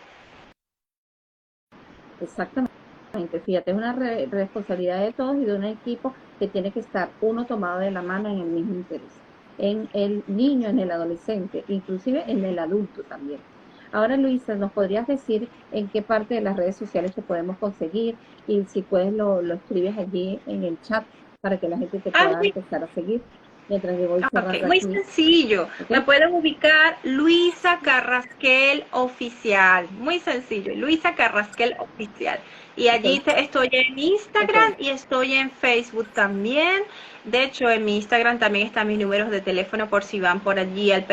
Exactamente, fíjate, es una responsabilidad de todos y de un equipo que tiene que estar uno tomado de la mano en el mismo interés, en el niño, en el adolescente, inclusive en el adulto también. Ahora, Luisa, ¿nos podrías decir en qué parte de las redes sociales te podemos conseguir? Y si puedes, lo escribes allí en el chat para que la gente te Ah, pueda empezar a seguir mientras yo voy ok, cerrando muy aquí. sencillo. ¿Ok? Me pueden ubicar Luisa Carrasquel Oficial. Muy sencillo, Luisa Carrasquel Oficial. Y allí Ok, estoy en Instagram ok. y estoy en Facebook también. De hecho, en mi Instagram también están mis números de teléfono por si van por allí al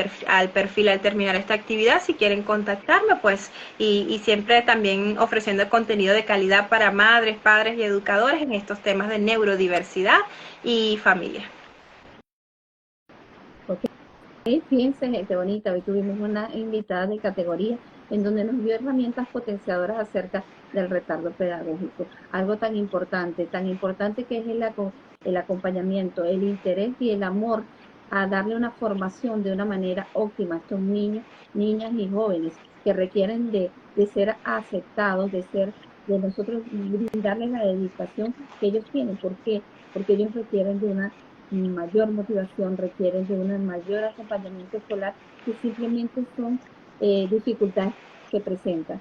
perfil al terminar esta actividad. Si quieren contactarme, pues, y siempre también ofreciendo contenido de calidad para madres, padres y educadores en estos temas de neurodiversidad y familia. Ok. Fíjense, gente bonita, hoy tuvimos una invitada de categoría en donde nos dio herramientas potenciadoras acerca del retardo pedagógico. Algo tan importante que es el acompañamiento, el interés y el amor a darle una formación de una manera óptima a estos niños, niñas y jóvenes que requieren de ser aceptados, de nosotros brindarles la dedicación que ellos tienen. ¿Por qué? Porque ellos requieren de una mayor motivación, requieren de un mayor acompañamiento escolar y simplemente son dificultades que presentan.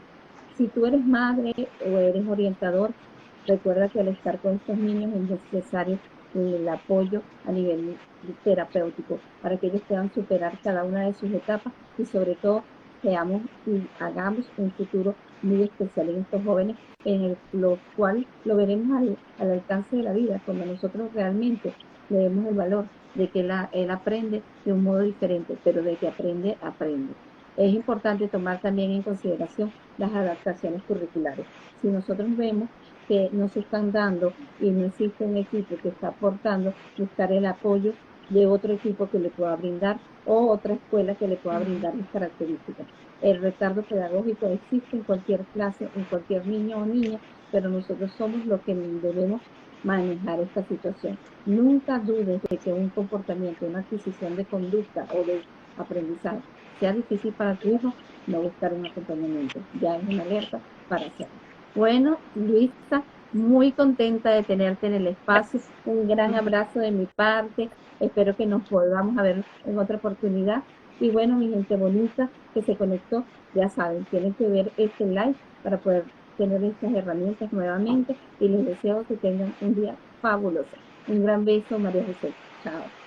Si tú eres madre o eres orientador, recuerda que al estar con estos niños es necesario el apoyo a nivel terapéutico para que ellos puedan superar cada una de sus etapas y sobre todo seamos y hagamos un futuro muy especial en estos jóvenes, lo cual lo veremos al alcance de la vida, cuando nosotros realmente le demos el valor de que él aprende de un modo diferente, pero de que aprende, aprende. Es importante tomar también en consideración las adaptaciones curriculares. Si nosotros vemos que no se están dando y no existe un equipo que está aportando, buscar el apoyo de otro equipo que le pueda brindar o otra escuela que le pueda brindar las características. El retardo pedagógico existe en cualquier clase, en cualquier niño o niña, pero nosotros somos los que debemos manejar esta situación. Nunca dudes de que un comportamiento, una adquisición de conducta o de aprendizaje sea difícil para tu hijo, no buscar un acompañamiento. Ya es una alerta para hacerlo. Bueno, Luisa, muy contenta de tenerte en el espacio. Un gran abrazo de mi parte. Espero que nos podamos ver en otra oportunidad. Y bueno, mi gente bonita que se conectó, ya saben, tienen que ver este live para poder tener estas herramientas nuevamente y les deseo que tengan un día fabuloso. Un gran beso, María José. Chao.